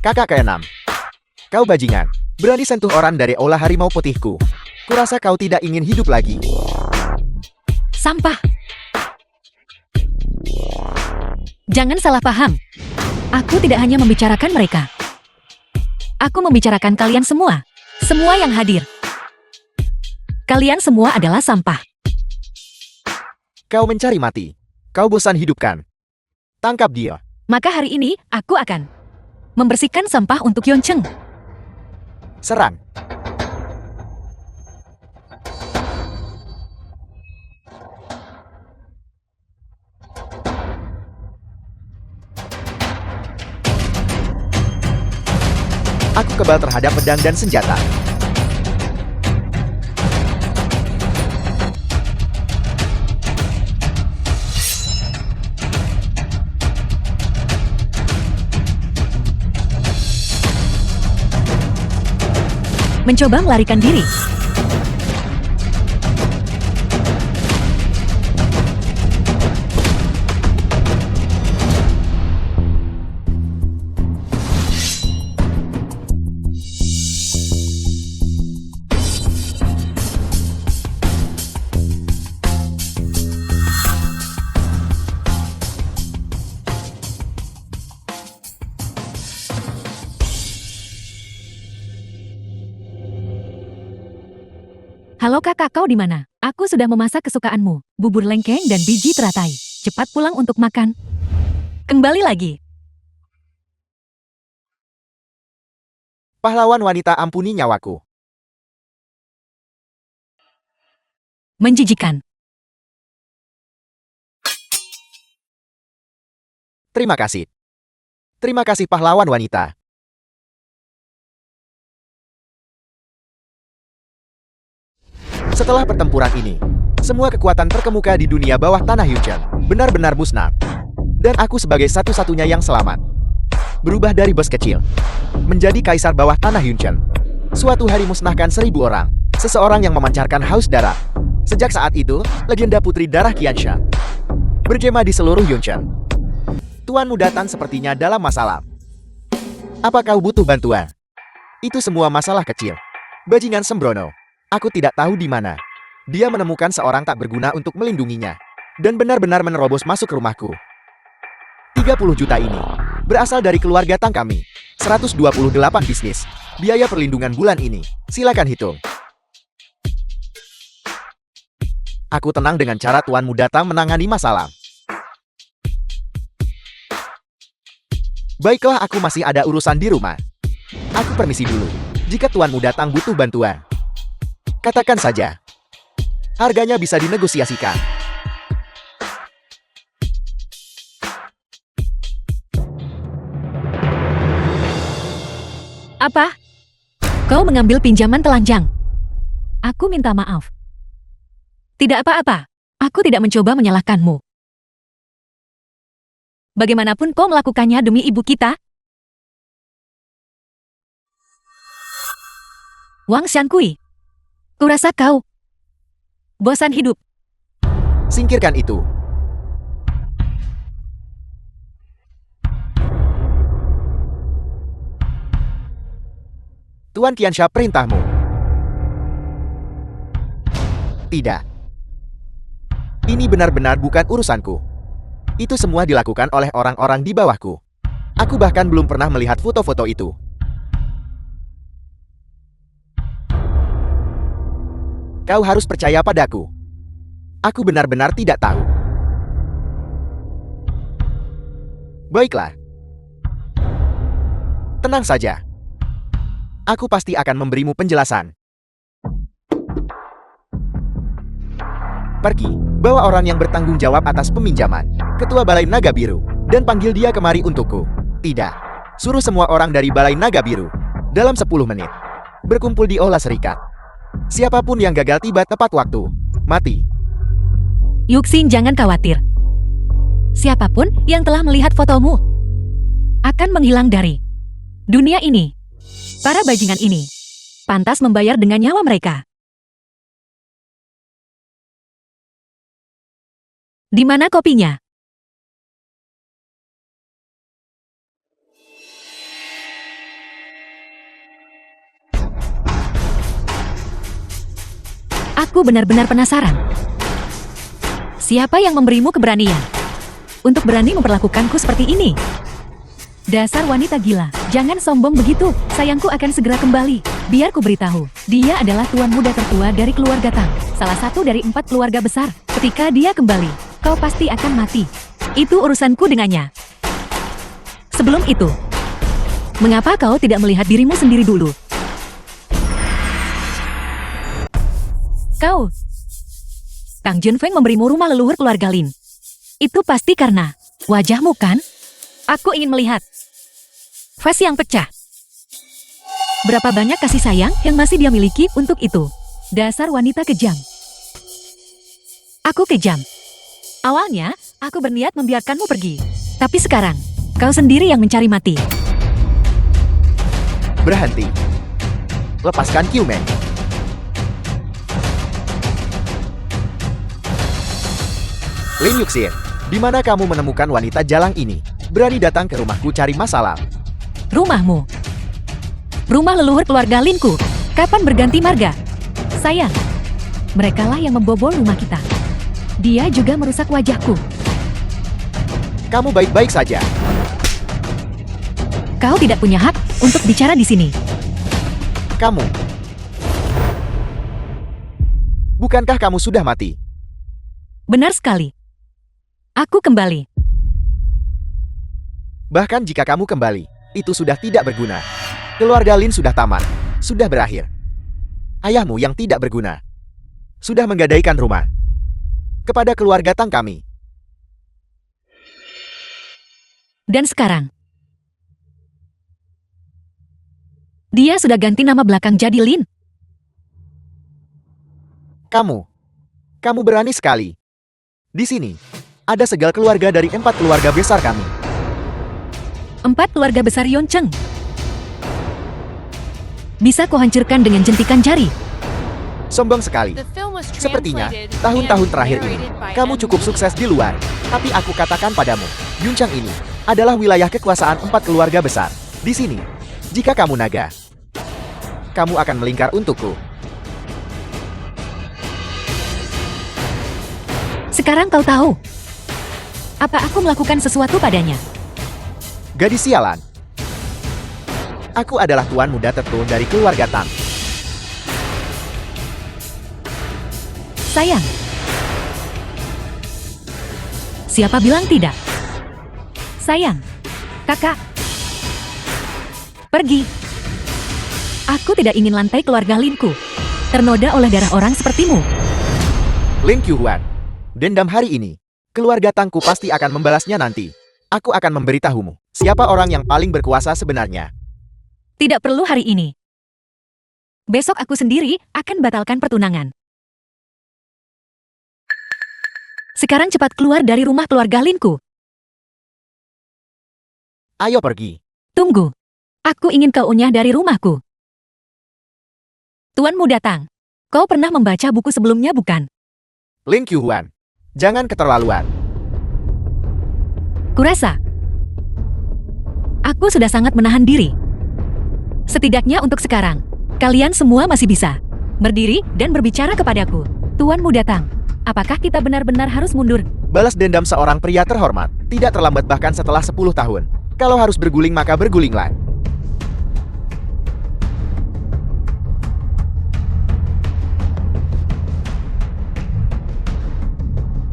Kakak keenam. Kau bajingan. Berani sentuh orang dari olah harimau putihku. Kurasa kau tidak ingin hidup lagi. Sampah. Jangan salah paham. Aku tidak hanya membicarakan mereka. Aku membicarakan kalian semua. Semua yang hadir. Kalian semua adalah sampah. Kau mencari mati. Kau bosan hidup kan? Tangkap dia. Maka hari ini, aku akan membersihkan sampah untuk Yeoncheung. Serang. Aku kebal terhadap pedang dan senjata. Mencoba melarikan diri. Halo kakak, kau di mana? Aku sudah memasak kesukaanmu, bubur lengkeng dan biji teratai. Cepat pulang untuk makan. Kembali lagi. Pahlawan wanita, ampuni nyawaku. Menjijikan. Terima kasih. Terima kasih pahlawan wanita. Setelah pertempuran ini, semua kekuatan terkemuka di dunia bawah tanah Yeoncheung benar-benar musnah. Dan aku sebagai satu-satunya yang selamat. Berubah dari bos kecil menjadi kaisar bawah tanah Yeoncheung. Suatu hari musnahkan 1000 orang. Seseorang yang memancarkan haus darah. Sejak saat itu, legenda putri darah Qiansha bergema di seluruh Yeoncheung. Tuanmu datang sepertinya dalam masalah. Apa kau butuh bantuan? Itu semua masalah kecil. Bajingan sembrono. Aku tidak tahu di mana. Dia menemukan seorang tak berguna untuk melindunginya. Dan benar-benar menerobos masuk rumahku. 30 juta ini berasal dari keluarga Tang kami. 128 bisnis. Biaya perlindungan bulan ini. Silakan hitung. Aku tenang dengan cara tuanmu datang menangani masalah. Baiklah, aku masih ada urusan di rumah. Aku permisi dulu. Jika tuanmu datang butuh bantuan, katakan saja. Harganya bisa dinegosiasikan. Apa? Kau mengambil pinjaman telanjang. Aku minta maaf. Tidak apa-apa. Aku tidak mencoba menyalahkanmu. Bagaimanapun kau melakukannya demi ibu kita. Wang Xiankui. Kurasa kau bosan hidup. Singkirkan itu. Tuan Qiansha, perintahmu. Tidak. Ini benar-benar bukan urusanku. Itu semua dilakukan oleh orang-orang di bawahku. Aku bahkan belum pernah melihat foto-foto itu. Kau harus percaya padaku. Aku benar-benar tidak tahu. Baiklah. Tenang saja. Aku pasti akan memberimu penjelasan. Pergi, bawa orang yang bertanggung jawab atas peminjaman, Ketua Balai Naga Biru, dan panggil dia kemari untukku. Tidak. Suruh semua orang dari Balai Naga Biru, dalam 10 menit, berkumpul di Olah Serikat. Siapapun yang gagal tiba tepat waktu, mati. Yuxin, jangan khawatir. Siapapun yang telah melihat fotomu akan menghilang dari dunia ini. Para bajingan ini pantas membayar dengan nyawa mereka. Di mana kopinya? Aku benar-benar penasaran. Siapa yang memberimu keberanian untuk berani memperlakukanku seperti ini? Dasar wanita gila, jangan sombong begitu. Sayangku akan segera kembali. Biar ku beritahu, dia adalah tuan muda tertua dari keluarga Tang, salah satu dari 4 keluarga besar. Ketika dia kembali, kau pasti akan mati. Itu urusanku dengannya. Sebelum itu, mengapa kau tidak melihat dirimu sendiri dulu? Kau, Kang Junfeng memberimu rumah leluhur keluarga Lin. Itu pasti karena wajahmu kan? Aku ingin melihat face yang pecah. Berapa banyak kasih sayang yang masih dia miliki untuk itu? Dasar wanita kejam. Aku kejam. Awalnya, aku berniat membiarkanmu pergi. Tapi sekarang, kau sendiri yang mencari mati. Berhenti. Lepaskan Qiu Meng. Lin Yuxin, di mana kamu menemukan wanita jalang ini? Berani datang ke rumahku cari masalah. Rumahmu. Rumah leluhur keluarga Linku. Kapan berganti marga? Sayang, merekalah yang membobol rumah kita. Dia juga merusak wajahku. Kamu baik-baik saja. Kau tidak punya hak untuk bicara di sini. Kamu. Bukankah kamu sudah mati? Benar sekali. Aku kembali. Bahkan jika kamu kembali, itu sudah tidak berguna. Keluarga Lin sudah tamat, sudah berakhir. Ayahmu yang tidak berguna sudah menggadaikan rumah kepada keluarga Tang kami. Dan sekarang, dia sudah ganti nama belakang jadi Lin. Kamu berani sekali. Di sini, ada segel keluarga dari 4 keluarga besar kami. 4 keluarga besar Yoncheng. Bisa kau hancurkan dengan jentikan jari. Sombong sekali. Sepertinya, tahun-tahun terakhir ini, kamu cukup sukses di luar. Tapi aku katakan padamu, Yuncheng ini adalah wilayah kekuasaan 4 keluarga besar. Di sini, jika kamu naga, kamu akan melingkar untukku. Sekarang kau tahu apa aku melakukan sesuatu padanya. Gadis sialan. Aku adalah tuan muda tertua dari keluarga Tang. Sayang. Siapa bilang tidak? Sayang. Kakak. Pergi. Aku tidak ingin lantai keluarga Linku ternoda oleh darah orang sepertimu. Lin Qiuhuan. Dendam hari ini. Keluarga Tangku pasti akan membalasnya nanti. Aku akan memberitahumu siapa orang yang paling berkuasa sebenarnya. Tidak perlu hari ini. Besok aku sendiri akan batalkan pertunangan. Sekarang cepat keluar dari rumah keluarga Linku. Ayo pergi. Tunggu. Aku ingin kau unyah dari rumahku. Tuanmu datang. Kau pernah membaca buku sebelumnya, bukan? Lin Qiuhuan. Jangan keterlaluan. Kurasa aku sudah sangat menahan diri. Setidaknya untuk sekarang, kalian semua masih bisa berdiri dan berbicara kepadaku. Tuanmu datang. Apakah kita benar-benar harus mundur? Balas dendam seorang pria terhormat tidak terlambat bahkan setelah 10 tahun. Kalau harus berguling maka bergulinglah.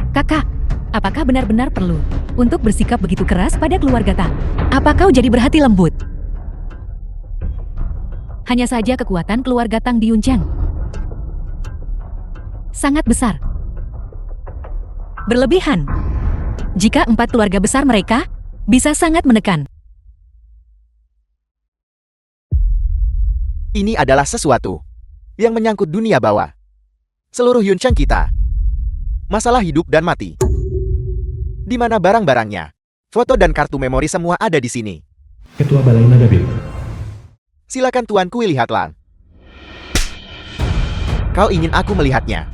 Kakak, apakah benar-benar perlu untuk bersikap begitu keras pada keluarga Tang? Apa kau jadi berhati lembut? Hanya saja kekuatan keluarga Tang di Yuncheng sangat besar. Berlebihan. Jika 4 keluarga besar mereka bisa sangat menekan. Ini adalah sesuatu yang menyangkut dunia bawah. Seluruh Yuncheng kita. Masalah hidup dan mati. Di mana barang-barangnya? Foto dan kartu memori semua ada di sini. Ketua Balai Naga Biru. Silakan Tuan Kui lihatlah. Kau ingin aku melihatnya?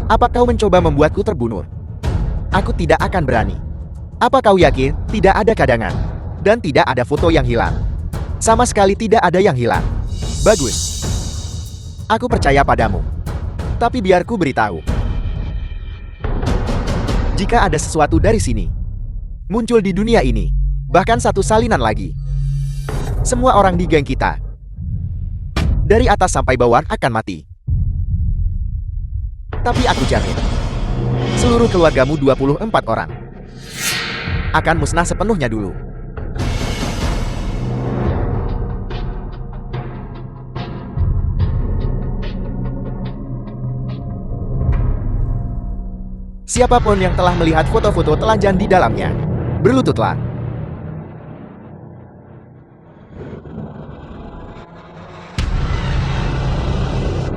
Apa kau mencoba membuatku terbunuh? Aku tidak akan berani. Apa kau yakin tidak ada kadangan? Dan tidak ada foto yang hilang? Sama sekali tidak ada yang hilang. Bagus. Aku percaya padamu. Tapi biar ku beritahu. Jika ada sesuatu dari sini muncul di dunia ini, bahkan satu salinan lagi, semua orang di geng kita, dari atas sampai bawah akan mati. Tapi aku jamin, seluruh keluargamu 24 orang akan musnah sepenuhnya dulu. Siapapun yang telah melihat foto-foto telanjang di dalamnya, berlututlah.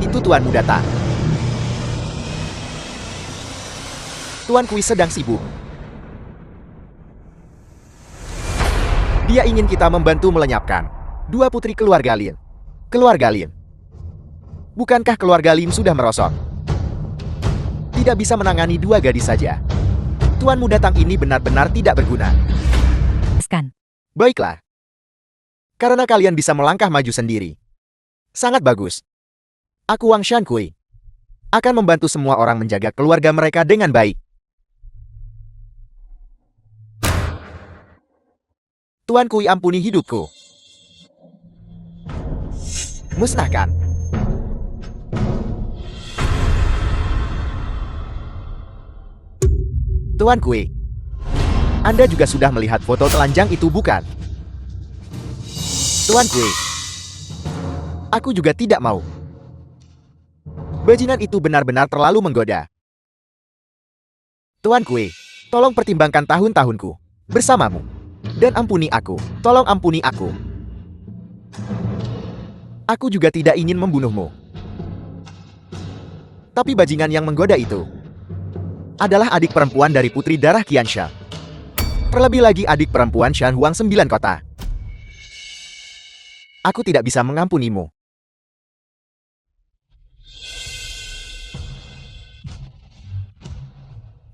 Itu tuanmu datang. Tuan Kui sedang sibuk. Dia ingin kita membantu melenyapkan dua putri keluarga Lin. Keluarga Lin. Bukankah keluarga Lin sudah merosot? Tidak bisa menangani dua gadis saja. Tuanmu datang ini benar-benar tidak berguna. Baiklah. Karena kalian bisa melangkah maju sendiri. Sangat bagus. Aku Wang Shankui akan membantu semua orang menjaga keluarga mereka dengan baik. Tuan Kui, ampuni hidupku. Musnahkan. Tuan Kui, Anda juga sudah melihat foto telanjang itu, bukan? Tuan Kui, aku juga tidak mau. Bajingan itu benar-benar terlalu menggoda. Tuan Kui, tolong pertimbangkan tahun-tahunku bersamamu. Dan ampuni aku, tolong ampuni aku. Aku juga tidak ingin membunuhmu. Tapi bajingan yang menggoda itu adalah adik perempuan dari putri darah Qiansha. Terlebih lagi adik perempuan Shan Huang 9 kota. Aku tidak bisa mengampunimu.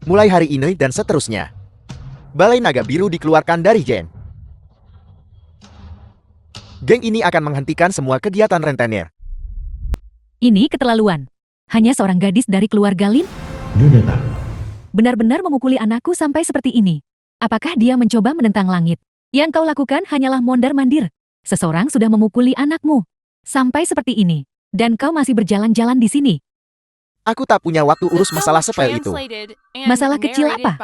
Mulai hari ini dan seterusnya, Balai Naga Biru dikeluarkan dari geng. Geng ini akan menghentikan semua kegiatan rentenir. Ini keterlaluan. Hanya seorang gadis dari keluarga Lin Dia datang. benar-benar memukuli anakku sampai seperti ini. Apakah dia mencoba menentang langit? Yang kau lakukan hanyalah mondar-mandir. Seseorang sudah memukuli anakmu sampai seperti ini, dan kau masih berjalan-jalan di sini. Aku tak punya waktu urus masalah sepele itu. Masalah kecil apa?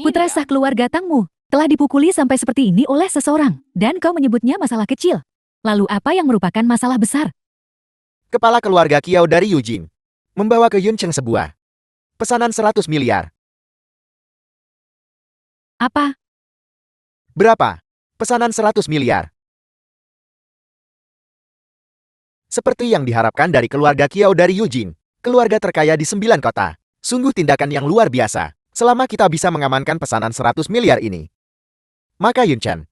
Putra sah keluarga Tangmu telah dipukuli sampai seperti ini oleh seseorang, dan kau menyebutnya masalah kecil. Lalu apa yang merupakan masalah besar? Kepala keluarga Kiao dari Yujin membawa ke Yuncheng sebuah pesanan 100 miliar. Apa? Berapa? Pesanan 100 miliar. Seperti yang diharapkan dari keluarga Kiao dari Yujin, keluarga terkaya di 9 kota. Sungguh tindakan yang luar biasa. Selama kita bisa mengamankan pesanan 100 miliar ini, maka Yunchen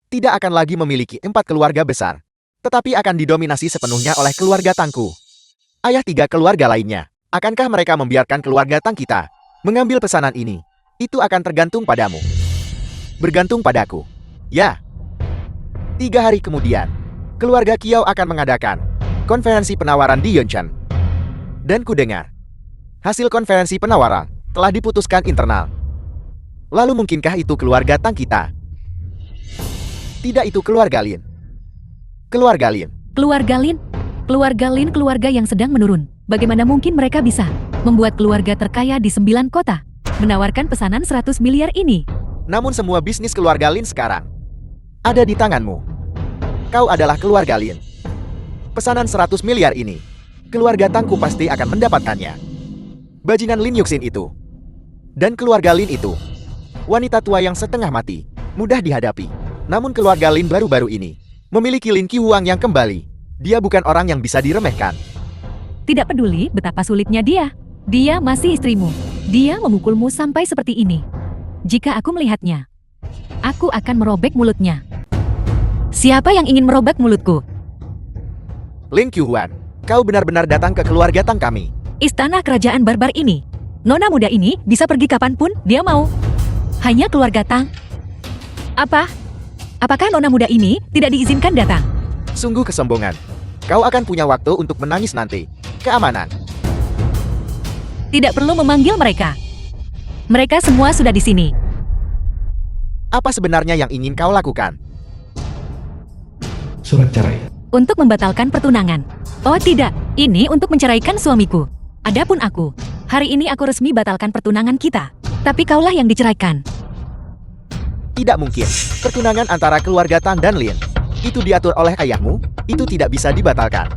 tidak akan lagi memiliki 4 keluarga besar, tetapi akan didominasi sepenuhnya oleh keluarga Tangku. Ayah 3 keluarga lainnya. Akankah mereka membiarkan keluarga Tang kita mengambil pesanan ini? Itu akan tergantung padamu. Bergantung padaku. Ya. 3 hari kemudian, keluarga Kiao akan mengadakan konferensi penawaran di Yunchen. Dan ku dengar, hasil konferensi penawaran telah diputuskan internal. Lalu mungkinkah itu keluarga Tang kita? Tidak, itu keluarga Lin. Keluarga Lin. Keluarga Lin? Keluarga Lin, keluarga yang sedang menurun. Bagaimana mungkin mereka bisa membuat keluarga terkaya di 9 kota menawarkan pesanan 100 miliar ini? Namun semua bisnis keluarga Lin sekarang ada di tanganmu. Kau adalah keluarga Lin. Pesanan 100 miliar ini, keluarga Tangku pasti akan mendapatkannya. Bajingan Lin Yuxin itu dan keluarga Lin itu, wanita tua yang setengah mati, mudah dihadapi. Namun keluarga Lin baru-baru ini memiliki Lin Qihuang yang kembali. Dia bukan orang yang bisa diremehkan. Tidak peduli betapa sulitnya dia. Dia masih istrimu. Dia memukulmu sampai seperti ini. Jika aku melihatnya, aku akan merobek mulutnya. Siapa yang ingin merobek mulutku? Lin Qihuan, kau benar-benar datang ke keluarga Tang kami. Istana kerajaan barbar ini. Nona muda ini bisa pergi kapanpun dia mau. Hanya keluarga Tang. Apa? Apakah nona muda ini tidak diizinkan datang? Sungguh kesombongan. Kau akan punya waktu untuk menangis nanti. Keamanan. Tidak perlu memanggil mereka. Mereka semua sudah di sini. Apa sebenarnya yang ingin kau lakukan? Surat cerai. Untuk membatalkan pertunangan. Oh tidak, ini untuk menceraikan suamiku. Adapun aku, hari ini aku resmi batalkan pertunangan kita. Tapi kaulah yang diceraikan. Tidak mungkin. Pertunangan antara keluarga Tan dan Lin. Itu diatur oleh ayahmu, itu tidak bisa dibatalkan.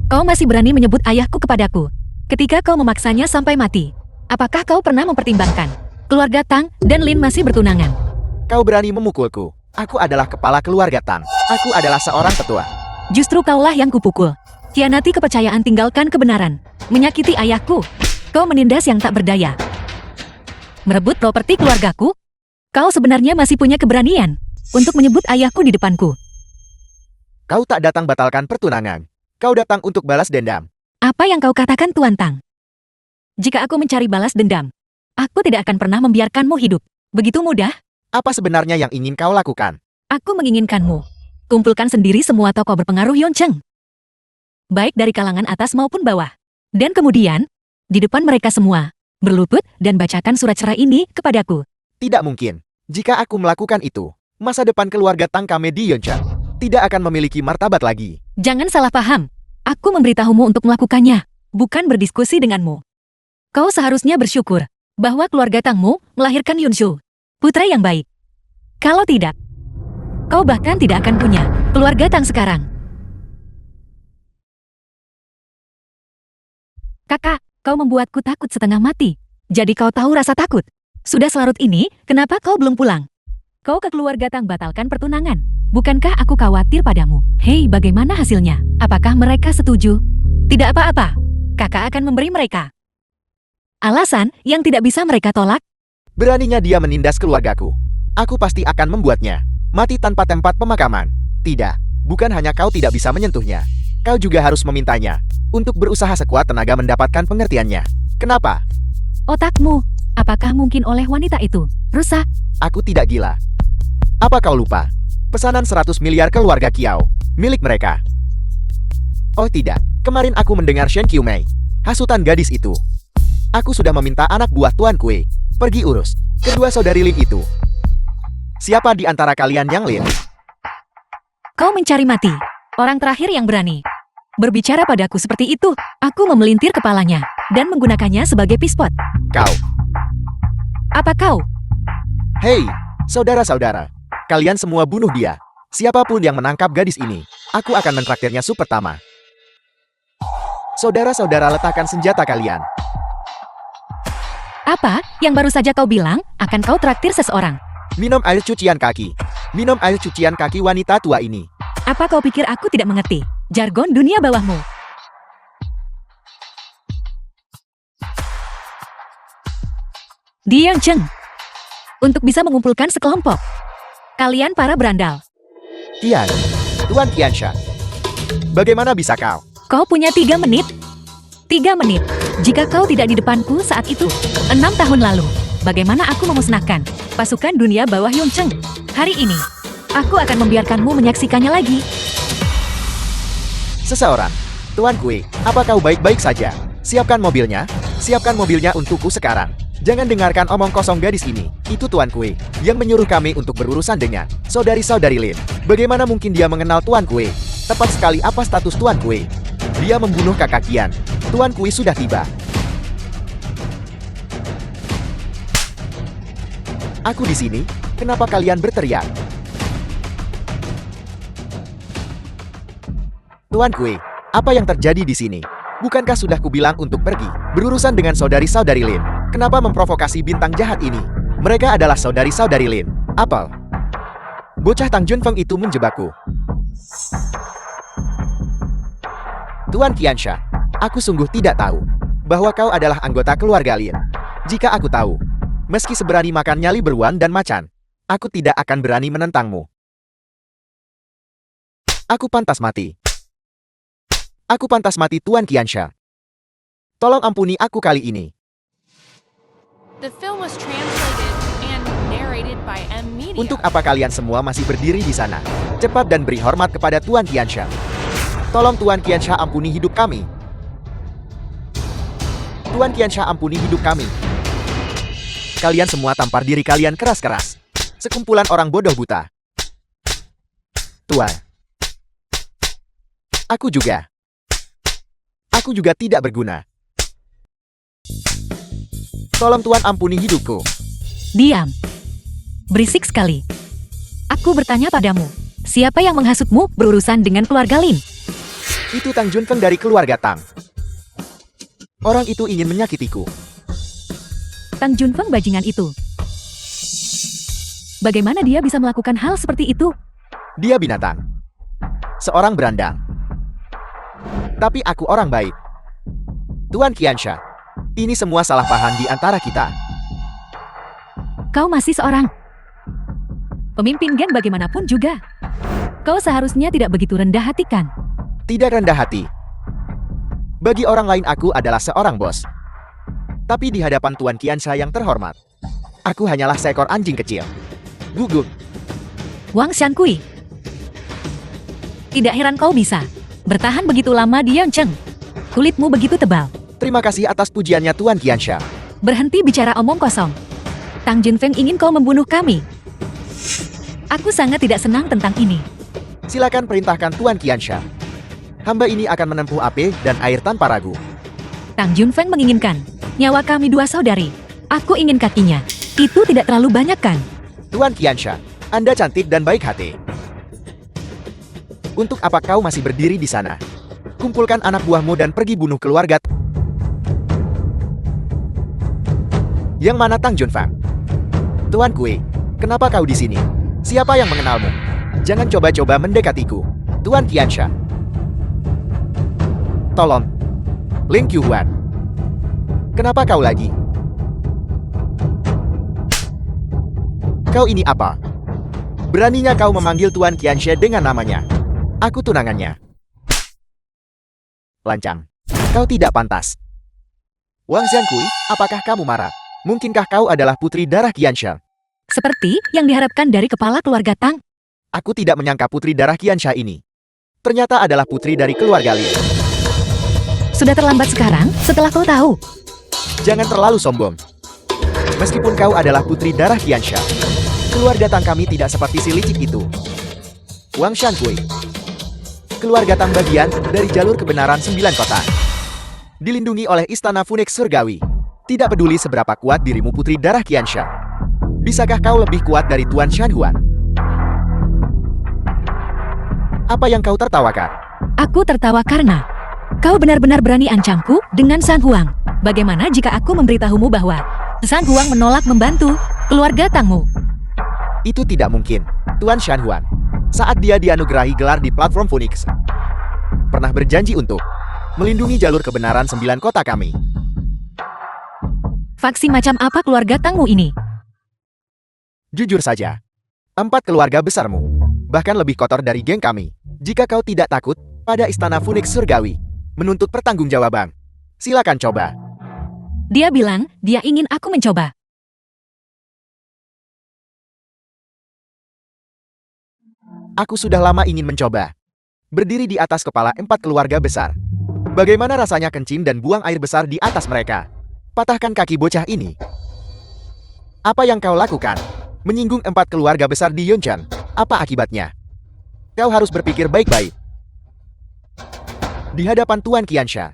Kau masih berani menyebut ayahku kepadaku. Ketika kau memaksanya sampai mati. Apakah kau pernah mempertimbangkan? Keluarga Tang dan Lin masih bertunangan. Kau berani memukulku. Aku adalah kepala keluarga Tang. Aku adalah seorang tetua. Justru kaulah yang kupukul. Khianati kepercayaan, tinggalkan kebenaran. Menyakiti ayahku. Kau menindas yang tak berdaya. Merebut properti keluargaku? Kau sebenarnya masih punya keberanian untuk menyebut ayahku di depanku. Kau tak datang batalkan pertunangan. Kau datang untuk balas dendam. Apa yang kau katakan, Tuan Tang? Jika aku mencari balas dendam, aku tidak akan pernah membiarkanmu hidup. Begitu mudah? Apa sebenarnya yang ingin kau lakukan? Aku menginginkanmu. Kumpulkan sendiri semua tokoh berpengaruh Yoncheng. Baik dari kalangan atas maupun bawah. Dan kemudian, di depan mereka semua, berlutut dan bacakan surat cerai ini kepadaku. Tidak mungkin. Jika aku melakukan itu, masa depan keluarga Tang kami di Yoncheng tidak akan memiliki martabat lagi. Jangan salah paham. Aku memberitahumu untuk melakukannya, bukan berdiskusi denganmu. Kau seharusnya bersyukur bahwa keluarga Tangmu melahirkan Yunshu, putra yang baik. Kalau tidak, kau bahkan tidak akan punya keluarga Tang sekarang. Kakak, kau membuatku takut setengah mati. Jadi kau tahu rasa takut. Sudah selarut ini, kenapa kau belum pulang? Kau ke keluarga Tang batalkan pertunangan. Bukankah aku khawatir padamu? Hei, bagaimana hasilnya? Apakah mereka setuju? Tidak apa-apa. Kakak akan memberi mereka alasan yang tidak bisa mereka tolak. Beraninya dia menindas keluargaku. Aku pasti akan membuatnya mati tanpa tempat pemakaman. Tidak, bukan hanya kau tidak bisa menyentuhnya. Kau juga harus memintanya untuk berusaha sekuat tenaga mendapatkan pengertiannya. Kenapa? Otakmu, apakah mungkin oleh wanita itu rusak? Aku tidak gila. Apa kau lupa? Pesanan 100 miliar keluarga Kiao, milik mereka. Oh tidak, kemarin aku mendengar Shen Qiumei, hasutan gadis itu. Aku sudah meminta anak buah Tuan Kue pergi urus kedua saudari Lin itu. Siapa di antara kalian yang Lin? Kau mencari mati. Orang terakhir yang berani berbicara padaku seperti itu. Aku memelintir kepalanya dan menggunakannya sebagai pispot. Kau. Apa kau? Hei, saudara-saudara. Kalian semua bunuh dia. Siapapun yang menangkap gadis ini, aku akan mentraktirnya sup pertama. Saudara-saudara, letakkan senjata kalian. Apa yang baru saja kau bilang akan kau traktir seseorang? Minum air cucian kaki. Minum air cucian kaki wanita tua ini. Apa kau pikir aku tidak mengerti jargon dunia bawahmu? Di Yoncheng, untuk bisa mengumpulkan sekelompok kalian para berandal. Tian, Tuan Qiansha. Bagaimana bisa kau? Kau punya 3 menit. 3 menit. Jika kau tidak di depanku saat itu, 6 tahun lalu, bagaimana aku memusnahkan pasukan dunia bawah Yoncheng? Hari ini, aku akan membiarkanmu menyaksikannya lagi. Seseorang. Tuan Kue, apa kau baik-baik saja? Siapkan mobilnya. Siapkan mobilnya untukku sekarang. Jangan dengarkan omong kosong gadis ini. Itu Tuan Kue yang menyuruh kami untuk berurusan dengan saudari-saudari Lin. Bagaimana mungkin dia mengenal Tuan Kue? Tepat sekali apa status Tuan Kue? Dia membunuh kakak Qian. Tuan Kue sudah tiba. Aku di sini. Kenapa kalian berteriak? Tuan Kue, apa yang terjadi di sini? Bukankah sudah kubilang untuk pergi berurusan dengan saudari-saudari Lin? Kenapa memprovokasi bintang jahat ini? Mereka adalah saudari-saudari Lin. Apel. Bocah Tang Junfeng itu menjebakku. Tuan Qiansha, aku sungguh tidak tahu bahwa kau adalah anggota keluarga Lin. Jika aku tahu, meski seberani makan nyali beruang dan macan, aku tidak akan berani menentangmu. Aku pantas mati. Aku pantas mati, Tuan Qiansha. Tolong ampuni aku kali ini. The film was translated and narrated by M Media. Untuk apa kalian semua masih berdiri di sana? Cepat dan beri hormat kepada Tuan Qiansha. Tolong Tuan Qiansha ampuni hidup kami. Tuan Qiansha, ampuni hidup kami. Kalian semua tampar diri kalian keras-keras. Sekumpulan orang bodoh buta. Tuan. Aku juga. Aku juga tidak berguna. Tolong Tuan, ampuni hidupku. Diam. Berisik sekali. Aku bertanya padamu, siapa yang menghasutmu berurusan dengan keluarga Lin? Itu Tang Junfeng dari keluarga Tang. Orang itu ingin menyakitiku. Tang Junfeng bajingan itu. Bagaimana dia bisa melakukan hal seperti itu? Dia binatang. Seorang berandang. Tapi aku orang baik. Tuan Qiansha, ini semua salah paham di antara kita. Kau masih seorang pemimpin geng bagaimanapun juga. Kau seharusnya tidak begitu rendah hati kan? Tidak rendah hati. Bagi orang lain aku adalah seorang bos. Tapi di hadapan Tuan Qiansha yang terhormat, aku hanyalah seekor anjing kecil. Gugup. Wang Xiankui. Tidak heran kau bisa bertahan begitu lama di Yangcheng. Kulitmu begitu tebal. Terima kasih atas pujiannya Tuan Qiansha. Berhenti bicara omong kosong. Tang Junfeng ingin kau membunuh kami. Aku sangat tidak senang tentang ini. Silakan perintahkan Tuan Qiansha. Hamba ini akan menempuh api dan air tanpa ragu. Tang Junfeng menginginkan nyawa kami dua saudari. Aku ingin kakinya. Itu tidak terlalu banyak kan? Tuan Qiansha, Anda cantik dan baik hati. Untuk apa kau masih berdiri di sana? Kumpulkan anak buahmu dan pergi bunuh keluarga. Yang mana Tang Junfeng? Tuan Kui, kenapa kau di sini? Siapa yang mengenalmu? Jangan coba-coba mendekatiku. Tuan Qiansha. Tolong. Ling Qiuhuan. Kenapa kau lagi? Kau ini apa? Beraninya kau memanggil Tuan Qiansha dengan namanya. Aku tunangannya. Lancang. Kau tidak pantas. Wang Xiankui, apakah kamu marah? Mungkinkah kau adalah putri darah Qiansha? Seperti yang diharapkan dari kepala keluarga Tang. Aku tidak menyangka putri darah Qiansha ini ternyata adalah putri dari keluarga Lin. Sudah terlambat sekarang setelah kau tahu. Jangan terlalu sombong. Meskipun kau adalah putri darah Qiansha, keluarga Tang kami tidak seperti si licik itu. Wang Xiankui. Keluarga Tang bagian dari jalur kebenaran 9 kota. Dilindungi oleh istana Phoenix Surgawi. Tidak peduli seberapa kuat dirimu putri darah Qiansha. Bisakah kau lebih kuat dari Tuan Shanhuan? Apa yang kau tertawakan? Aku tertawa karena kau benar-benar berani ancamku dengan Sang Huang. Bagaimana jika aku memberitahumu bahwa Sang Huang menolak membantu keluarga Tangmu? Itu tidak mungkin. Tuan Shanhuan, saat dia dianugerahi gelar di platform Phoenix, pernah berjanji untuk melindungi jalur kebenaran 9 kota kami. Faksi macam apa keluarga Tangmu ini? Jujur saja, 4 keluarga besarmu bahkan lebih kotor dari geng kami. Jika kau tidak takut pada istana Phoenix Surgawi menuntut pertanggungjawaban, silakan coba. Dia bilang dia ingin aku mencoba. Aku sudah lama ingin mencoba. Berdiri di atas kepala 4 keluarga besar. Bagaimana rasanya kencing dan buang air besar di atas mereka? Patahkan kaki bocah ini. Apa yang kau lakukan? Menyinggung 4 keluarga besar di Yunchen. Apa akibatnya? Kau harus berpikir baik-baik. Di hadapan Tuan Qiansha,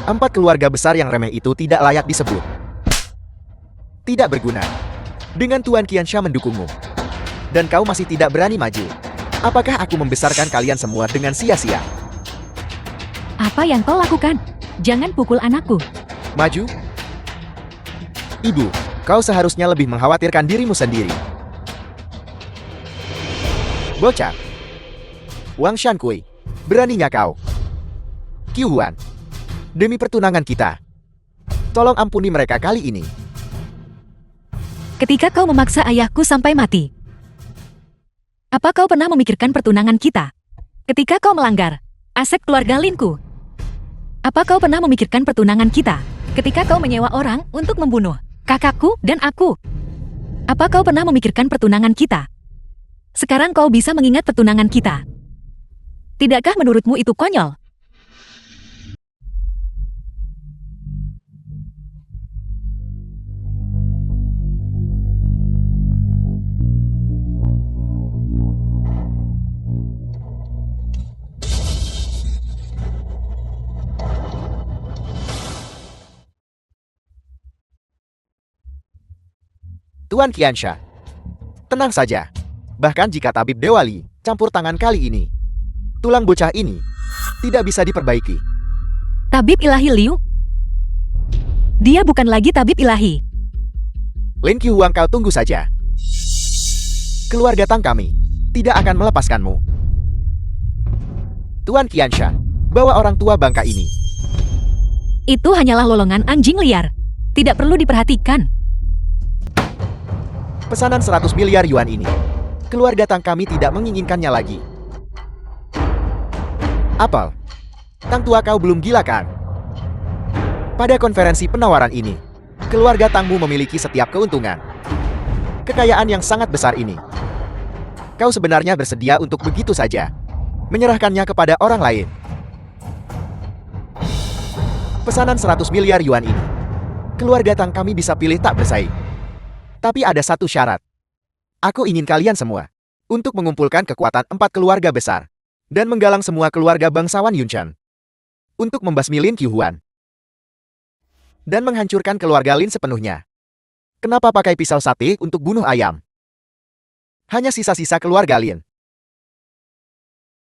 4 keluarga besar yang remeh itu tidak layak disebut. Tidak berguna. Dengan Tuan Qiansha mendukungmu, dan kau masih tidak berani maju. Apakah aku membesarkan kalian semua dengan sia-sia? Apa yang kau lakukan? Jangan pukul anakku. Maju? Ibu, kau seharusnya lebih mengkhawatirkan dirimu sendiri. Bocah. Wang Shankui, beraninya kau. Qiuhuan, demi pertunangan kita, tolong ampuni mereka kali ini. Ketika kau memaksa ayahku sampai mati, apa kau pernah memikirkan pertunangan kita? Ketika kau melanggar aset keluarga Linku, apa kau pernah memikirkan pertunangan kita? Ketika kau menyewa orang untuk membunuh kakakku dan aku, apa kau pernah memikirkan pertunangan kita? Sekarang kau bisa mengingat pertunangan kita. Tidakkah menurutmu itu konyol? Tuan Qiansha. Tenang saja. Bahkan jika tabib Dewali campur tangan kali ini, tulang bocah ini tidak bisa diperbaiki. Tabib ilahi Liu? Dia bukan lagi tabib ilahi. Lin Qiuhuang, kau tunggu saja. Keluarga Tang kami tidak akan melepaskanmu. Tuan Qiansha, bawa orang tua bangka ini. Itu hanyalah lolongan anjing liar. Tidak perlu diperhatikan. Pesanan 100 miliar yuan ini, keluarga Tang kami tidak menginginkannya lagi. Apel, Tang tua kau belum gila kan? Pada konferensi penawaran ini, keluarga Tangmu memiliki setiap keuntungan. Kekayaan yang sangat besar ini. Kau sebenarnya bersedia untuk begitu saja menyerahkannya kepada orang lain. Pesanan 100 miliar yuan ini, keluarga Tang kami bisa pilih tak bersaing. Tapi ada satu syarat. Aku ingin kalian semua untuk mengumpulkan kekuatan 4 keluarga besar dan menggalang semua keluarga bangsawan Yunchen untuk membasmi Lin Qiuhuan dan menghancurkan keluarga Lin sepenuhnya. Kenapa pakai pisau sate untuk bunuh ayam? Hanya sisa-sisa keluarga Lin.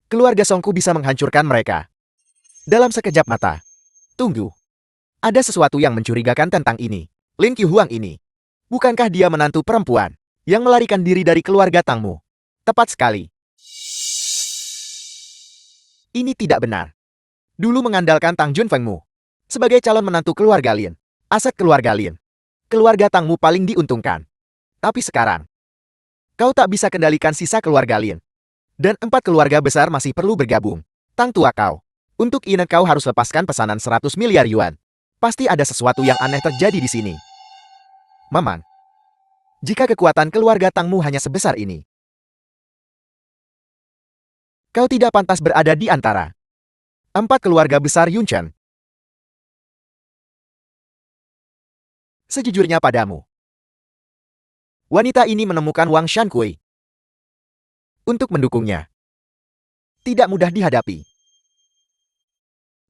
Keluarga Songku bisa menghancurkan mereka dalam sekejap mata. Tunggu. Ada sesuatu yang mencurigakan tentang ini. Lin Qiuhuang ini. Bukankah dia menantu perempuan yang melarikan diri dari keluarga Tangmu? Tepat sekali. Ini tidak benar. Dulu mengandalkan Tang Junfengmu sebagai calon menantu keluarga Lin. Aset keluarga Lin. Keluarga Tangmu paling diuntungkan. Tapi sekarang, kau tak bisa kendalikan sisa keluarga Lin. Dan 4 keluarga besar masih perlu bergabung. Tang tua kau. Untuk ini kau harus lepaskan pesanan 100 miliar yuan. Pasti ada sesuatu yang aneh terjadi di sini. Maman, jika kekuatan keluarga Tangmu hanya sebesar ini, kau tidak pantas berada di antara 4 keluarga besar Yunchen. Sejujurnya padamu, wanita ini menemukan Wang Shankui untuk mendukungnya. Tidak mudah dihadapi.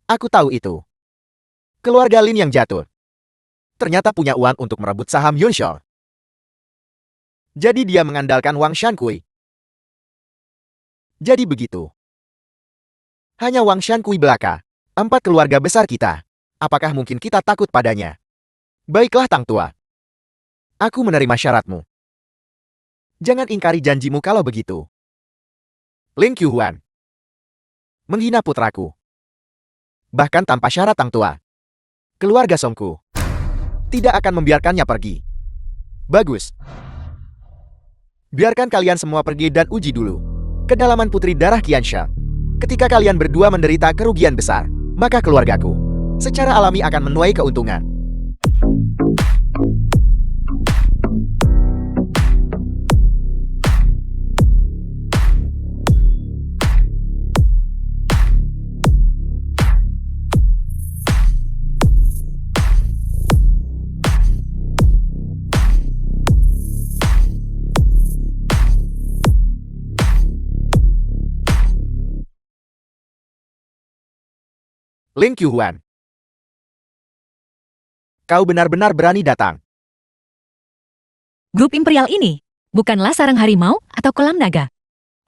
Aku tahu itu. Keluarga Lin yang jatuh ternyata punya uang untuk merebut saham Yunshou. Jadi dia mengandalkan Wang Shankui. Jadi begitu. Hanya Wang Shankui belaka 4 keluarga besar kita. Apakah mungkin kita takut padanya? Baiklah Tang tua. Aku menerima syaratmu. Jangan ingkari janjimu kalau begitu. Lin Qiuhuan menghina putraku. Bahkan tanpa syarat Tang tua. Keluarga Songku tidak akan membiarkannya pergi. Bagus. Biarkan kalian semua pergi dan uji dulu kedalaman putri darah Qiansha. Ketika kalian berdua menderita kerugian besar, maka keluargaku secara alami akan menuai keuntungan. Lin Qiuhuan, kau benar-benar berani datang. Grup imperial ini bukanlah sarang harimau atau kolam naga.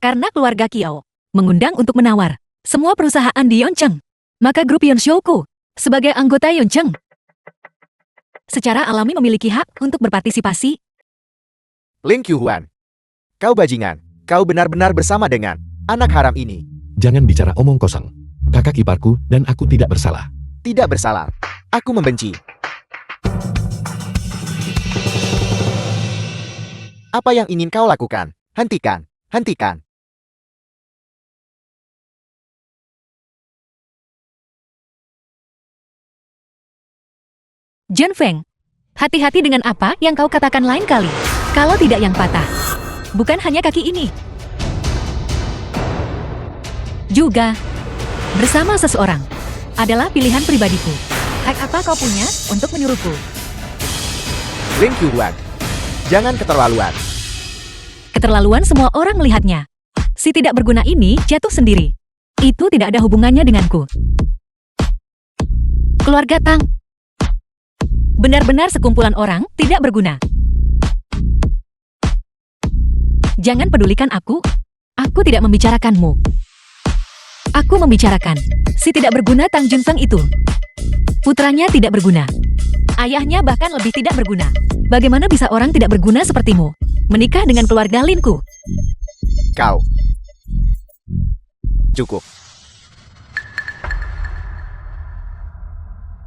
Karena keluarga Qiao mengundang untuk menawar semua perusahaan di Yuncheng, maka grup Yunshouku sebagai anggota Yuncheng secara alami memiliki hak untuk berpartisipasi. Lin Qiuhuan, kau bajingan. Kau benar-benar bersama dengan anak haram ini. Jangan bicara omong kosong. Kakak iparku dan aku tidak bersalah. Tidak bersalah. Aku membenci. Apa yang ingin kau lakukan? Hentikan. Hentikan. Jian Feng, hati-hati dengan apa yang kau katakan lain kali. Kalau tidak yang patah. Bukan hanya kaki ini. Juga bersama seseorang adalah pilihan pribadiku. Hak apa kau punya untuk menyuruhku? Lin Qiuhuan, jangan keterlaluan. Keterlaluan semua orang melihatnya. Si tidak berguna ini jatuh sendiri. Itu tidak ada hubungannya denganku. Keluarga Tang benar-benar sekumpulan orang tidak berguna. Jangan pedulikan aku. Aku tidak membicarakanmu. Aku membicarakan si tidak berguna Tang Junseng itu. Putranya tidak berguna. Ayahnya bahkan lebih tidak berguna. Bagaimana bisa orang tidak berguna sepertimu menikah dengan keluarga Linku? Kau. Cukup.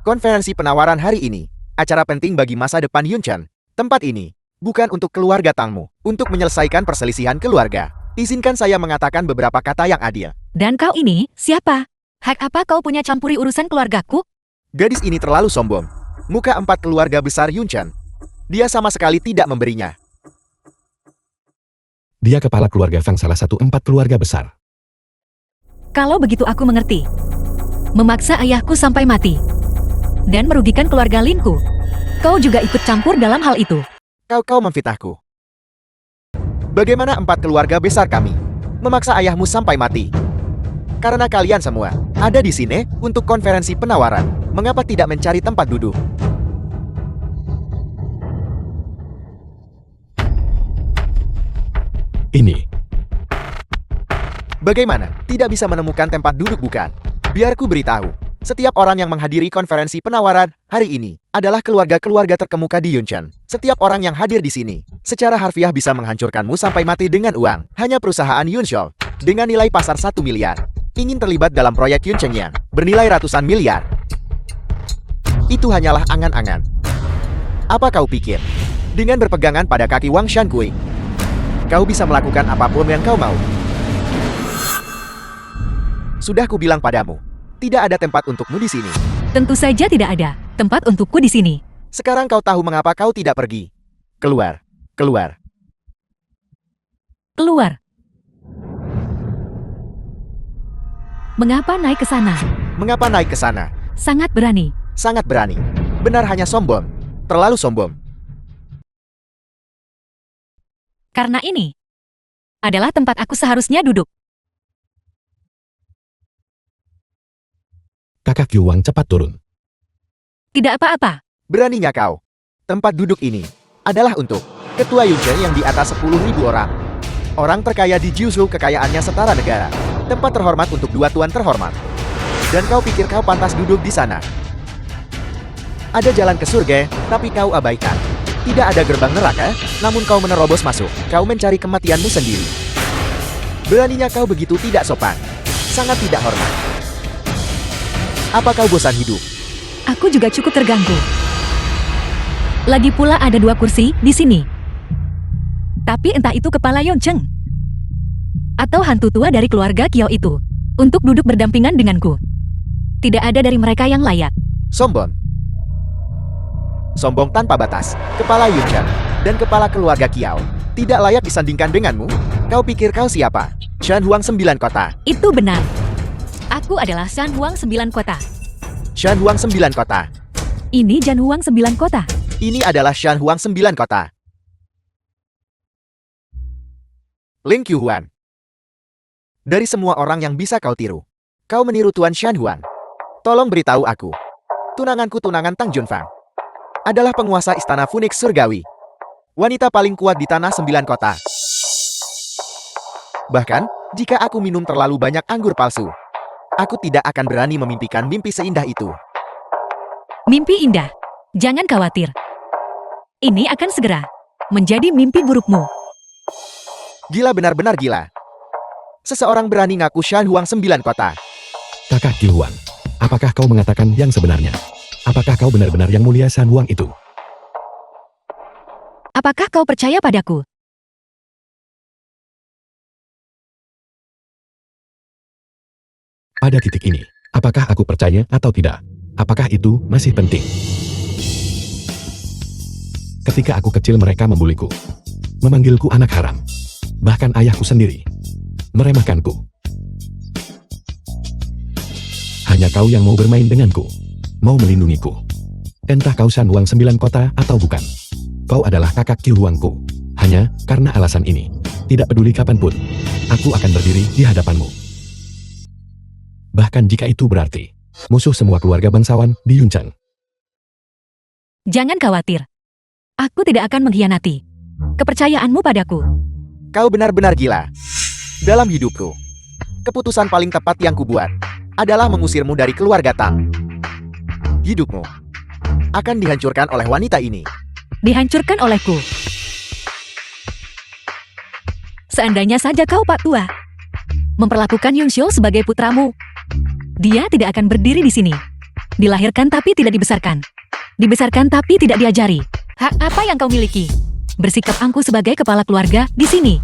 Konferensi penawaran hari ini, acara penting bagi masa depan Yunchan. Tempat ini bukan untuk keluarga Tangmu, untuk menyelesaikan perselisihan keluarga. Izinkan saya mengatakan beberapa kata yang adil. Dan kau ini siapa? Hak apa kau punya campuri urusan keluargaku? Gadis ini terlalu sombong. Muka 4 keluarga besar Yunchan. Dia sama sekali tidak memberinya. Dia kepala keluarga Fang, salah satu 4 keluarga besar. Kalau begitu aku mengerti. Memaksa ayahku sampai mati. Dan merugikan keluarga Linku. Kau juga ikut campur dalam hal itu. Kau memfitnahku. Bagaimana 4 keluarga besar kami memaksa ayahmu sampai mati? Karena kalian semua ada di sini untuk konferensi penawaran. Mengapa tidak mencari tempat duduk? Ini. Bagaimana? Tidak bisa menemukan tempat duduk bukan? Biar ku beritahu. Setiap orang yang menghadiri konferensi penawaran hari ini adalah keluarga-keluarga terkemuka di Yunchan. Setiap orang yang hadir di sini secara harfiah bisa menghancurkanmu sampai mati dengan uang. Hanya perusahaan Yunshou dengan nilai pasar 1 miliar ingin terlibat dalam proyek Yunchennya bernilai ratusan miliar. Itu hanyalah angan-angan. Apa kau pikir? Dengan berpegangan pada kaki Wang Shankui, kau bisa melakukan apapun yang kau mau. Sudah kubilang padamu, tidak ada tempat untukmu di sini. Tentu saja tidak ada tempat untukku di sini. Sekarang kau tahu mengapa kau tidak pergi. Keluar, keluar. Keluar. Mengapa naik ke sana? Mengapa naik ke sana? Sangat berani. Sangat berani. Benar hanya sombong. Terlalu sombong. Karena ini adalah tempat aku seharusnya duduk. Kakak Yuwang cepat turun. Tidak apa-apa. Beraninya kau. Tempat duduk ini adalah untuk ketua Yunchan yang di atas 10.000 orang. Orang terkaya di Jiuzhou, kekayaannya setara negara. Tempat terhormat untuk 2 tuan terhormat. Dan kau pikir kau pantas duduk di sana? Ada jalan ke surga, tapi kau abaikan. Tidak ada gerbang neraka, namun kau menerobos masuk. Kau mencari kematianmu sendiri. Beraninya kau begitu tidak sopan. Sangat tidak hormat. Apa kau bosan hidup? Aku juga cukup terganggu. Lagi pula ada 2 kursi di sini. Tapi entah itu kepala Yoncheng atau hantu tua dari keluarga Kiao itu untuk duduk berdampingan denganku. Tidak ada dari mereka yang layak. Sombong. Sombong tanpa batas. Kepala Yunchan dan kepala keluarga Kiao tidak layak disandingkan denganmu. Kau pikir kau siapa? Shan Huang 9 kota. Itu benar. Aku adalah Shan Huang 9 kota. Shan Huang 9 kota. Ini Jan Huang 9 kota. Ini adalah Shan Huang 9 kota. Ling Qiuhuan. Dari semua orang yang bisa kau tiru, kau meniru Tuan Shan Huang. Tolong beritahu aku. Tunanganku, tunangan Tang Junfang, adalah penguasa istana Phoenix Surgawi. Wanita paling kuat di tanah 9 kota. Bahkan, jika aku minum terlalu banyak anggur palsu, aku tidak akan berani memimpikan mimpi seindah itu. Mimpi indah. Jangan khawatir. Ini akan segera menjadi mimpi burukmu. Gila, benar-benar gila. Seseorang berani ngaku Shan Huang 9 kota. Kakak Yuwang, apakah kau mengatakan yang sebenarnya? Apakah kau benar-benar yang mulia Shan Huang itu? Apakah kau percaya padaku? Pada titik ini, apakah aku percaya atau tidak? Apakah itu masih penting? Ketika aku kecil mereka membuliku, memanggilku anak haram. Bahkan ayahku sendiri meremehkanku. Hanya kau yang mau bermain denganku, mau melindungiku. Entah kau Shan Huang 9 kota atau bukan. Kau adalah kakak Qiuhuangku. Hanya karena alasan ini, tidak peduli kapanpun, aku akan berdiri di hadapanmu. Bahkan jika itu berarti musuh semua keluarga bangsawan di Yunchan. Jangan khawatir. Aku tidak akan mengkhianati kepercayaanmu padaku. Kau benar-benar gila. Dalam hidupku, keputusan paling tepat yang kubuat adalah mengusirmu dari keluarga Tang. Hidupmu akan dihancurkan oleh wanita ini. Dihancurkan olehku. Seandainya saja kau Pak Tua memperlakukan Yunxiu sebagai putramu, dia tidak akan berdiri di sini. Dilahirkan tapi tidak dibesarkan. Dibesarkan tapi tidak diajari. Hak apa yang kau miliki? Bersikap angkuh sebagai kepala keluarga di sini.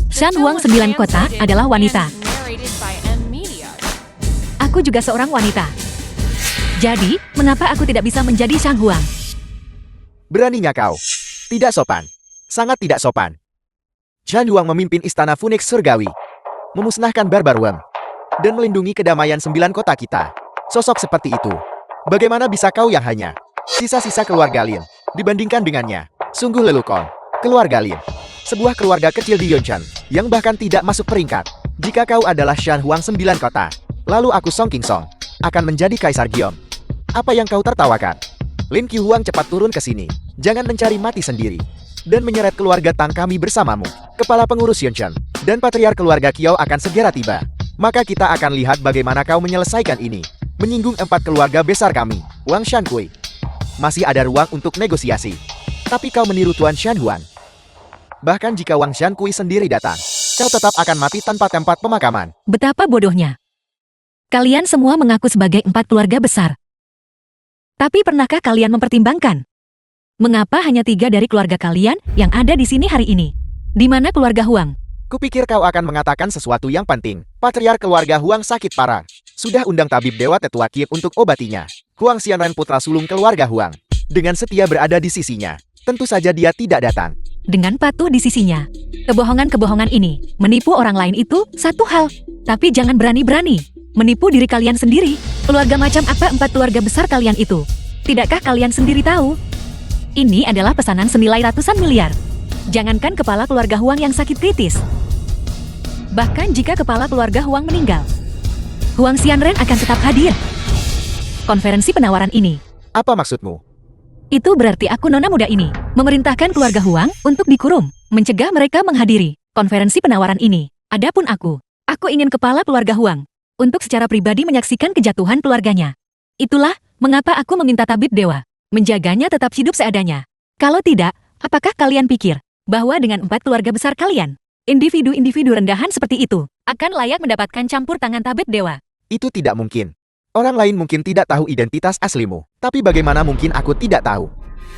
Shan Huang 9 Kota adalah wanita. Narrated by M Media. Aku juga seorang wanita. Jadi, mengapa aku tidak bisa menjadi Shan Huang? Beraninya kau. Tidak sopan. Sangat tidak sopan. Shan Huang memimpin istana Phoenix Surgawi, memusnahkan barbar Wem, dan melindungi kedamaian 9 kota kita. Sosok seperti itu. Bagaimana bisa kau yang hanya sisa-sisa keluarga Lin dibandingkan dengannya? Sungguh lelukon. Keluarga Lin, sebuah keluarga kecil di Yunchen, yang bahkan tidak masuk peringkat. Jika kau adalah Shan Huang 9 kota, lalu aku Song King Song akan menjadi Kaisar Giom. Apa yang kau tertawakan? Lin Qi Huang, cepat turun ke sini. Jangan mencari mati sendiri. Dan menyeret keluarga Tang kami bersamamu. Kepala pengurus Yunchen dan patriark keluarga Kiao akan segera tiba. Maka kita akan lihat bagaimana kau menyelesaikan ini. Menyinggung 4 keluarga besar kami, Wang Shankui. Masih ada ruang untuk negosiasi. Tapi kau meniru Tuan Shan Huan. Bahkan jika Wang Shankui sendiri datang, kau tetap akan mati tanpa tempat pemakaman. Betapa bodohnya. Kalian semua mengaku sebagai 4 keluarga besar. Tapi pernahkah kalian mempertimbangkan? Mengapa hanya 3 dari keluarga kalian yang ada di sini hari ini? Di mana keluarga Huang? Kupikir kau akan mengatakan sesuatu yang penting. Patriark keluarga Huang sakit parah. Sudah undang tabib Dewa Tetua Kip untuk obatinya. Huang Xianren, putra sulung keluarga Huang, dengan setia berada di sisinya. Tentu saja dia tidak datang. Dengan patuh di sisinya. Kebohongan-kebohongan ini, menipu orang lain itu satu hal. Tapi jangan berani-berani menipu diri kalian sendiri. Keluarga macam apa 4 keluarga besar kalian itu? Tidakkah kalian sendiri tahu? Ini adalah pesanan senilai ratusan miliar. Jangankan kepala keluarga Huang yang sakit kritis. Bahkan jika kepala keluarga Huang meninggal, Huang Xianren akan tetap hadir. Konferensi penawaran ini. Apa maksudmu? Itu berarti aku nona muda ini memerintahkan keluarga Huang untuk dikurung, mencegah mereka menghadiri konferensi penawaran ini. Adapun aku ingin kepala keluarga Huang untuk secara pribadi menyaksikan kejatuhan keluarganya. Itulah mengapa aku meminta tabib dewa menjaganya tetap hidup seadanya. Kalau tidak, apakah kalian pikir bahwa dengan 4 keluarga besar kalian, individu-individu rendahan seperti itu akan layak mendapatkan campur tangan tabib dewa? Itu tidak mungkin. Orang lain mungkin tidak tahu identitas aslimu. Tapi bagaimana mungkin aku tidak tahu?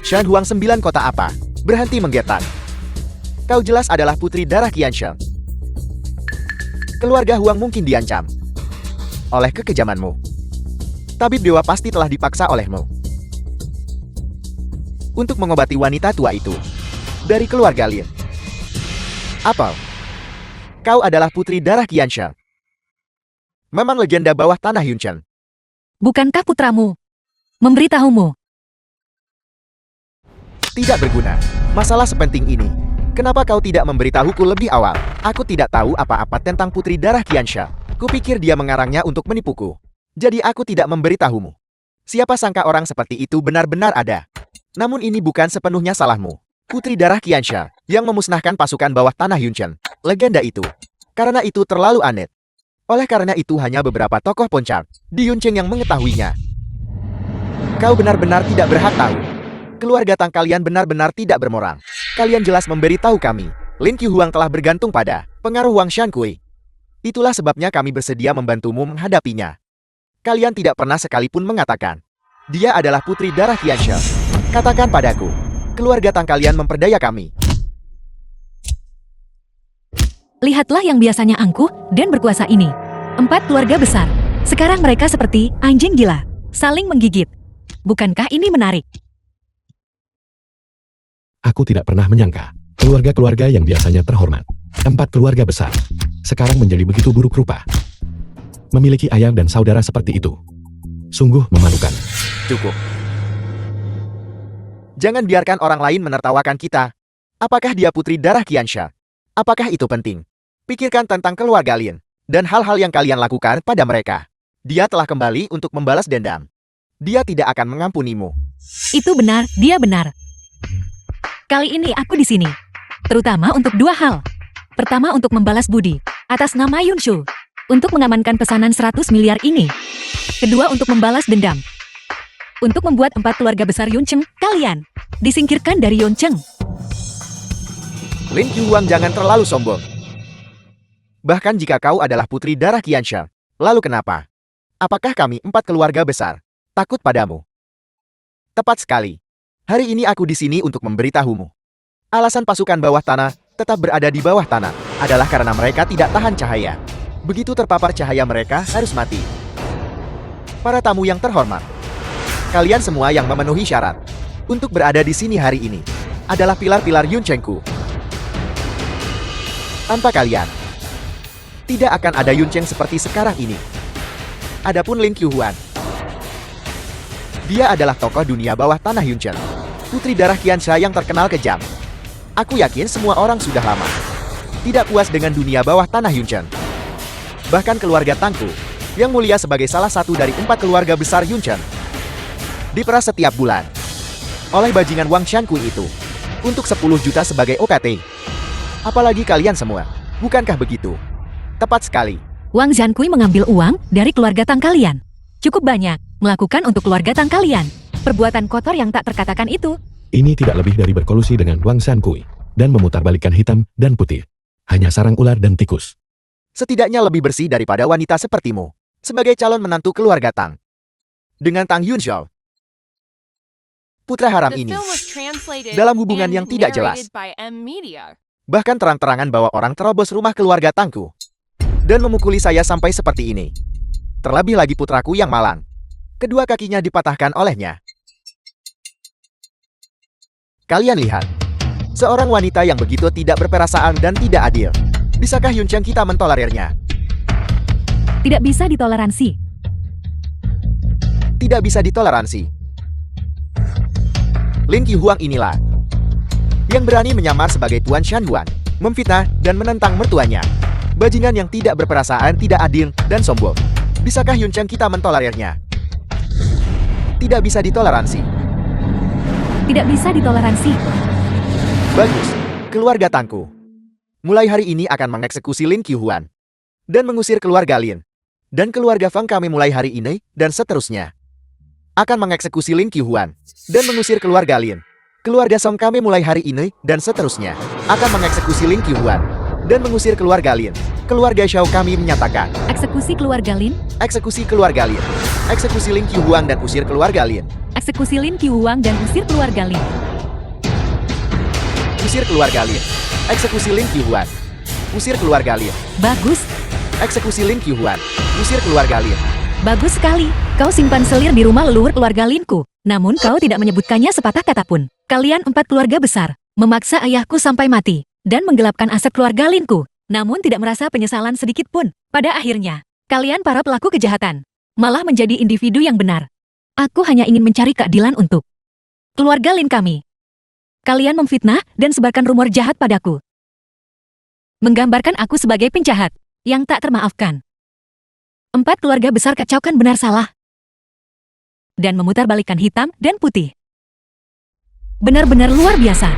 Shan Huang 9 kota apa? Berhenti menggetar. Kau jelas adalah putri darah Qiansheng. Keluarga Huang mungkin diancam oleh kekejamanmu. Tabib dewa pasti telah dipaksa olehmu untuk mengobati wanita tua itu dari keluarga Lin. Apa? Kau adalah putri darah Qiansheng. Memang legenda bawah tanah Yunchen. Bukankah putramu memberitahumu? Tidak berguna. Masalah sepenting ini. Kenapa kau tidak memberitahuku lebih awal? Aku tidak tahu apa-apa tentang putri darah Qiansheng. Kupikir dia mengarangnya untuk menipuku. Jadi aku tidak memberitahumu. Siapa sangka orang seperti itu benar-benar ada. Namun ini bukan sepenuhnya salahmu. Putri darah Qiansheng yang memusnahkan pasukan bawah tanah Yunchen. Legenda itu. Karena itu terlalu aneh. Oleh karena itu hanya beberapa tokoh poncar di Yunchen yang mengetahuinya. Kau benar-benar tidak berhak tahu. Keluarga Tang kalian benar-benar tidak bermoral. Kalian jelas memberitahu kami, Lin Qi Huang telah bergantung pada pengaruh Wang Shankui. Itulah sebabnya kami bersedia membantumu menghadapinya. Kalian tidak pernah sekalipun mengatakan, dia adalah putri darah Qiansheng. Katakan padaku, keluarga Tang kalian memperdaya kami. Lihatlah yang biasanya angkuh dan berkuasa ini. 4 keluarga besar. Sekarang mereka seperti anjing gila, saling menggigit. Bukankah ini menarik? Aku tidak pernah menyangka, keluarga-keluarga yang biasanya terhormat, 4 keluarga besar, sekarang menjadi begitu buruk rupa. Memiliki ayah dan saudara seperti itu. Sungguh memalukan. Cukup. Jangan biarkan orang lain menertawakan kita. Apakah dia putri darah Qiansheng? Apakah itu penting? Pikirkan tentang keluarga Lin dan hal-hal yang kalian lakukan pada mereka. Dia telah kembali untuk membalas dendam. Dia tidak akan mengampunimu. Itu benar, dia benar. Kali ini aku di sini, terutama untuk 2 hal. Pertama untuk membalas budi, atas nama Yunshu. Untuk mengamankan pesanan 100 miliar ini. Kedua untuk membalas dendam. Untuk membuat 4 keluarga besar Yuncheng, kalian disingkirkan dari Yuncheng. Lin Qiuhuang, jangan terlalu sombong. Bahkan jika kau adalah putri darah Qiansha, lalu kenapa? Apakah kami 4 keluarga besar takut padamu? Tepat sekali. Hari ini aku di sini untuk memberitahumu. Alasan pasukan bawah tanah tetap berada di bawah tanah adalah karena mereka tidak tahan cahaya. Begitu terpapar cahaya mereka harus mati. Para tamu yang terhormat, kalian semua yang memenuhi syarat untuk berada di sini hari ini adalah pilar-pilar Yunchengku. Tanpa kalian, tidak akan ada Yuncheng seperti sekarang ini. Adapun Lin Qiuhuan, dia adalah tokoh dunia bawah tanah Yuncheng, putri darah Qiansha yang terkenal kejam. Aku yakin semua orang sudah lama tidak puas dengan dunia bawah tanah Yuncheng. Bahkan keluarga Tangku, yang mulia sebagai salah satu dari 4 keluarga besar Yuncheng, diperas setiap bulan oleh bajingan Wang Shanqui itu untuk 10 juta sebagai OPT. Apalagi kalian semua, bukankah begitu? Tepat sekali. Wang Zhankui mengambil uang dari keluarga Tang kalian. Cukup banyak melakukan untuk keluarga Tang kalian. Perbuatan kotor yang tak terkatakan itu. Ini tidak lebih dari berkolusi dengan Wang Shanqui dan memutarbalikkan hitam dan putih. Hanya sarang ular dan tikus. Setidaknya lebih bersih daripada wanita sepertimu sebagai calon menantu keluarga Tang. Dengan Tang Yunzhou, putra haram The ini, film was translated dalam hubungan and yang tidak jelas. narrated by M Media. Bahkan terang-terangan bahwa orang terobos rumah keluarga Tangku dan memukuli saya sampai seperti ini. Terlebih lagi putraku yang malang. Kedua kakinya dipatahkan olehnya. Kalian lihat, seorang wanita yang begitu tidak berperasaan dan tidak adil. Bisakah Yuncheng kita mentolerirnya? Tidak bisa ditoleransi. Tidak bisa ditoleransi. Lin Qiuhuang inilah yang berani menyamar sebagai Tuan Shanhuan, memfitnah dan menentang mertuanya. Bajingan yang tidak berperasaan, tidak adil, dan sombong. Bisakah Yuncheng kita mentolerirnya? Tidak bisa ditoleransi. Tidak bisa ditoleransi. Bagus, keluarga Tangku. Mulai hari ini akan mengeksekusi Lin Qiuhuan dan mengusir keluarga Lin. Dan keluarga Fang kami mulai hari ini dan seterusnya akan mengeksekusi Lin Qiuhuan dan mengusir keluarga Lin. Keluarga Song kami mulai hari ini dan seterusnya akan mengeksekusi Lin Qiuhuan dan mengusir keluarga Lin. Keluarga Xiao kami menyatakan Eksekusi keluarga Lin. eksekusi keluarga Lin. Eksekusi Lin Qiuhuan dan usir keluarga Lin. Eksekusi Lin Qiuhuang dan usir keluarga Lin. Usir keluarga Lin. Eksekusi Lin Qiuhuan. Usir keluarga Lin. Bagus. Eksekusi Lin Qiuhuan. Usir keluarga Lin. Bagus sekali. Kau simpan selir di rumah leluhur keluarga Linku. Namun kau tidak menyebutkannya sepatah kata pun. Kalian 4 keluarga besar memaksa ayahku sampai mati dan menggelapkan aset keluarga Linku. Namun tidak merasa penyesalan sedikit pun. Pada akhirnya, kalian para pelaku kejahatan malah menjadi individu yang benar. Aku hanya ingin mencari keadilan untuk keluarga Lin kami. Kalian memfitnah dan sebarkan rumor jahat padaku. Menggambarkan aku sebagai penjahat yang tak termaafkan. 4 keluarga besar kacaukan benar salah. Dan memutarbalikkan hitam dan putih. Benar-benar luar biasa.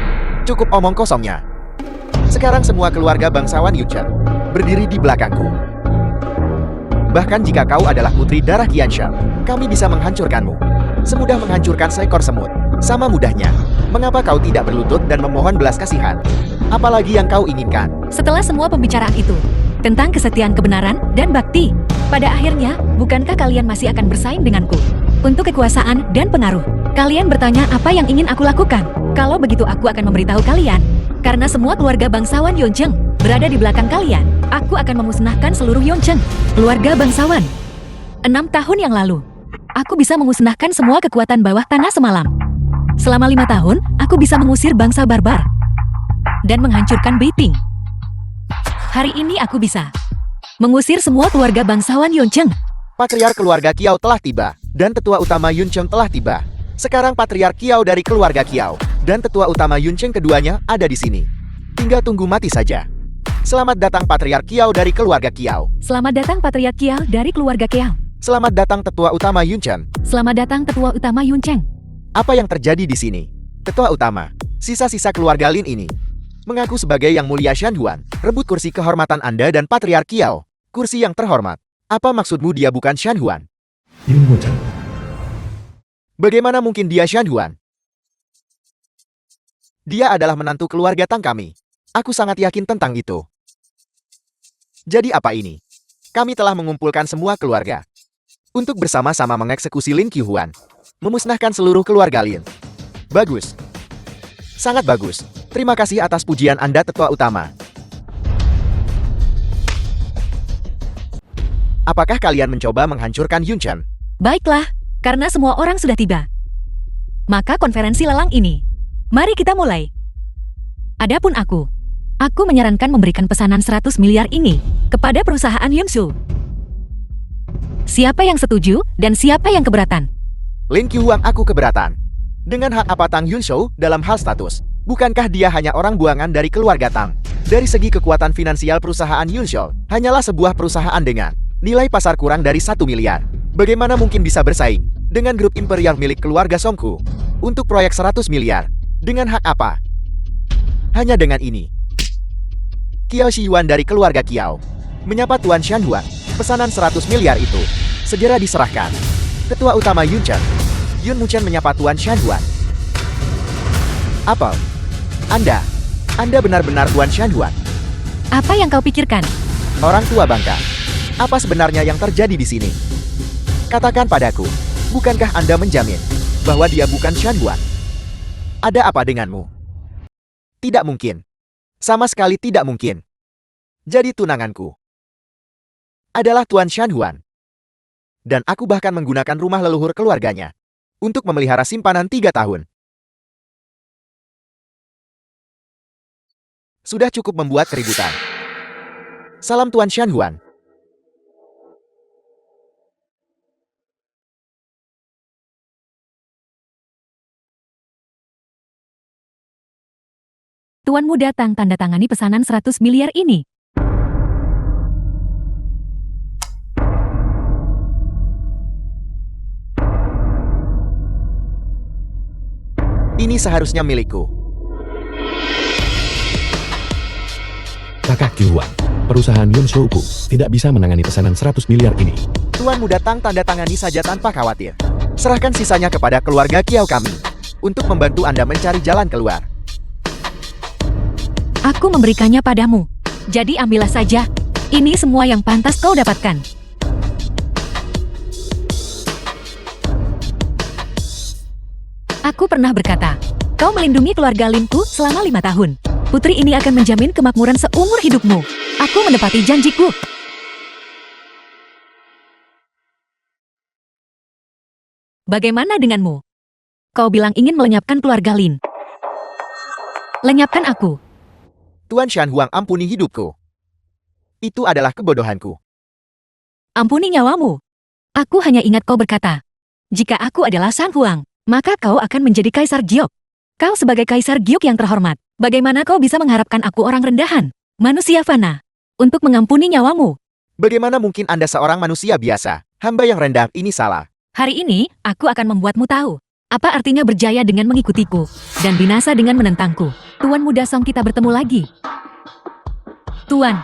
Cukup omong kosongnya. Sekarang semua keluarga bangsawan Yuncheng berdiri di belakangku. Bahkan jika kau adalah putri darah Qiansha, kami bisa menghancurkanmu. Semudah menghancurkan seekor semut. Sama mudahnya. Mengapa kau tidak berlutut dan memohon belas kasihan? Apalagi yang kau inginkan? Setelah semua pembicaraan itu, tentang kesetiaan kebenaran dan bakti, pada akhirnya, bukankah kalian masih akan bersaing denganku? Untuk kekuasaan dan pengaruh. Kalian bertanya apa yang ingin aku lakukan? Kalau begitu aku akan memberitahu kalian. Karena semua keluarga bangsawan Yuncheng berada di belakang kalian, aku akan memusnahkan seluruh Yuncheng. Keluarga bangsawan. 6 tahun yang lalu, aku bisa memusnahkan semua kekuatan bawah tanah semalam. Selama 5 tahun, aku bisa mengusir bangsa barbar dan menghancurkan Beiping. Hari ini aku bisa mengusir semua keluarga bangsawan Yuncheng. Patriark keluarga Qiao telah tiba, dan tetua utama Yuncheng telah tiba. Sekarang Patriark Qiao dari keluarga Qiao, dan tetua utama Yuncheng keduanya ada di sini. Tinggal tunggu mati saja. Selamat datang Patriark Qiao dari keluarga Qiao. Selamat datang Patriark Qiao dari keluarga Qiao. Selamat datang tetua utama Yuncheng. Selamat datang tetua utama Yuncheng. Apa yang terjadi di sini? Tetua utama, sisa-sisa keluarga Lin ini Mengaku sebagai Yang Mulia Shan Huan, rebut kursi kehormatan Anda dan Patriark Kiao. Kursi yang terhormat. Apa maksudmu dia bukan Shan Huan? Yun Wuchen. Bagaimana mungkin dia Shan Huan? Dia adalah menantu keluarga Tang kami. Aku sangat yakin tentang itu. Jadi apa ini? Kami telah mengumpulkan semua keluarga untuk bersama-sama mengeksekusi Lin Qiuhuan, memusnahkan seluruh keluarga Lin. Bagus. Sangat bagus. Terima kasih atas pujian Anda, Tetua Utama. Apakah kalian mencoba menghancurkan Yunchen? Baiklah, karena semua orang sudah tiba. Maka konferensi lelang ini, mari kita mulai. Adapun aku menyarankan memberikan pesanan 100 miliar ini kepada perusahaan Yunsu. Siapa yang setuju dan siapa yang keberatan? Lin Qiuhuan, aku keberatan. Dengan hak apa Tang Yunshou dalam hal status? Bukankah dia hanya orang buangan dari keluarga Tang? Dari segi kekuatan finansial perusahaan Yunshou, hanyalah sebuah perusahaan dengan nilai pasar kurang dari 1 miliar. Bagaimana mungkin bisa bersaing dengan grup imperial milik keluarga Songku untuk proyek 100 miliar? Dengan hak apa? Hanya dengan ini. Kiao Shiyuan dari keluarga Kiao menyapa Tuan Shan Huan. Pesanan 100 miliar itu segera diserahkan. Ketua Utama Yunchen, Yun Muchen menyapa Tuan Shan Huan. Apa? Anda benar-benar Tuan Shan Huan? Apa yang kau pikirkan? Orang tua bangka. Apa sebenarnya yang terjadi di sini? Katakan padaku, bukankah Anda menjamin bahwa dia bukan Shan Huan? Ada apa denganmu? Tidak mungkin. Sama sekali tidak mungkin. Jadi tunanganku adalah Tuan Shan Huan. Dan aku bahkan menggunakan rumah leluhur keluarganya untuk memelihara simpanan 3 tahun. Sudah cukup membuat keributan. Salam Tuan Shan Huan. Tuanmu datang tanda tangani pesanan 100 miliar ini. Ini seharusnya milikku. Kakak Qiuhuan, perusahaan Yunshouku tidak bisa menangani pesanan 100 miliar ini. Tuanmu datang tanda tangani saja tanpa khawatir. Serahkan sisanya kepada keluarga Kiao kami untuk membantu Anda mencari jalan keluar. Aku memberikannya padamu. Jadi ambillah saja. Ini semua yang pantas kau dapatkan. Aku pernah berkata, kau melindungi keluarga Linku selama 5 tahun. Putri ini akan menjamin kemakmuran seumur hidupmu. Aku menepati janjiku. Bagaimana denganmu? Kau bilang ingin melenyapkan keluarga Lin. Lenyapkan aku. Tuan Shan Huang, ampuni hidupku. Itu adalah kebodohanku. Ampuni nyawamu. Aku hanya ingat kau berkata, jika aku adalah Shan Huang, maka kau akan menjadi Kaisar Giok. Kau sebagai Kaisar Giok yang terhormat, bagaimana kau bisa mengharapkan aku orang rendahan, manusia fana, untuk mengampuni nyawamu? Bagaimana mungkin Anda seorang manusia biasa? Hamba yang rendah ini salah. Hari ini, aku akan membuatmu tahu, apa artinya berjaya dengan mengikutiku, dan binasa dengan menentangku. Tuan Muda Song, kita bertemu lagi. Tuan,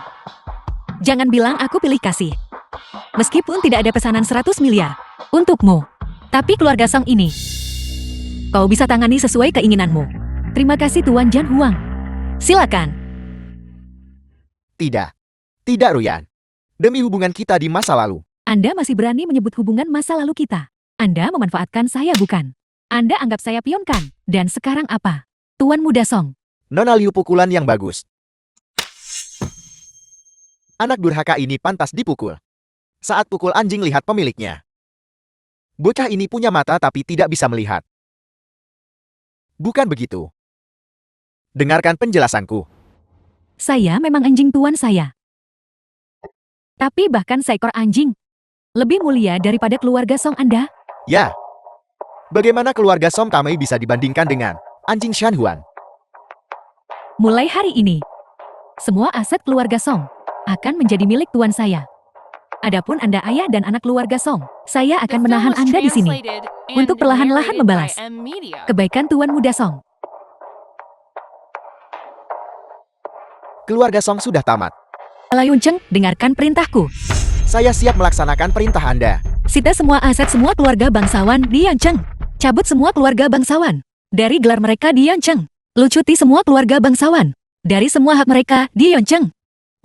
jangan bilang aku pilih kasih. Meskipun tidak ada pesanan 100 miliar, untukmu. Tapi keluarga Song ini, kau bisa tangani sesuai keinginanmu. Terima kasih Tuan Jan Huang. Silakan. Tidak. Tidak, Ruyan. Demi hubungan kita di masa lalu. Anda masih berani menyebut hubungan masa lalu kita. Anda memanfaatkan saya bukan? Anda anggap saya pion kan? Dan sekarang apa? Tuan Muda Song. Nona Liu, pukulan yang bagus. Anak durhaka ini pantas dipukul. Saat pukul anjing, lihat pemiliknya. Bocah ini punya mata tapi tidak bisa melihat. Bukan begitu. Dengarkan penjelasanku. Saya memang anjing tuan saya. Tapi bahkan seekor anjing lebih mulia daripada keluarga Song Anda. Ya. Bagaimana keluarga Song kami bisa dibandingkan dengan anjing Shan Huan? Mulai hari ini, semua aset keluarga Song akan menjadi milik tuan saya. Adapun Anda ayah dan anak keluarga Song, saya akan menahan Anda di sini untuk perlahan-lahan membalas kebaikan Tuan Muda Song. Keluarga Song sudah tamat. Layun Cheng, dengarkan perintahku. Saya siap melaksanakan perintah Anda. Sita semua aset semua keluarga bangsawan di Yancheng. Cabut semua keluarga bangsawan dari gelar mereka di Yancheng. Lucuti semua keluarga bangsawan dari semua hak mereka di Yancheng.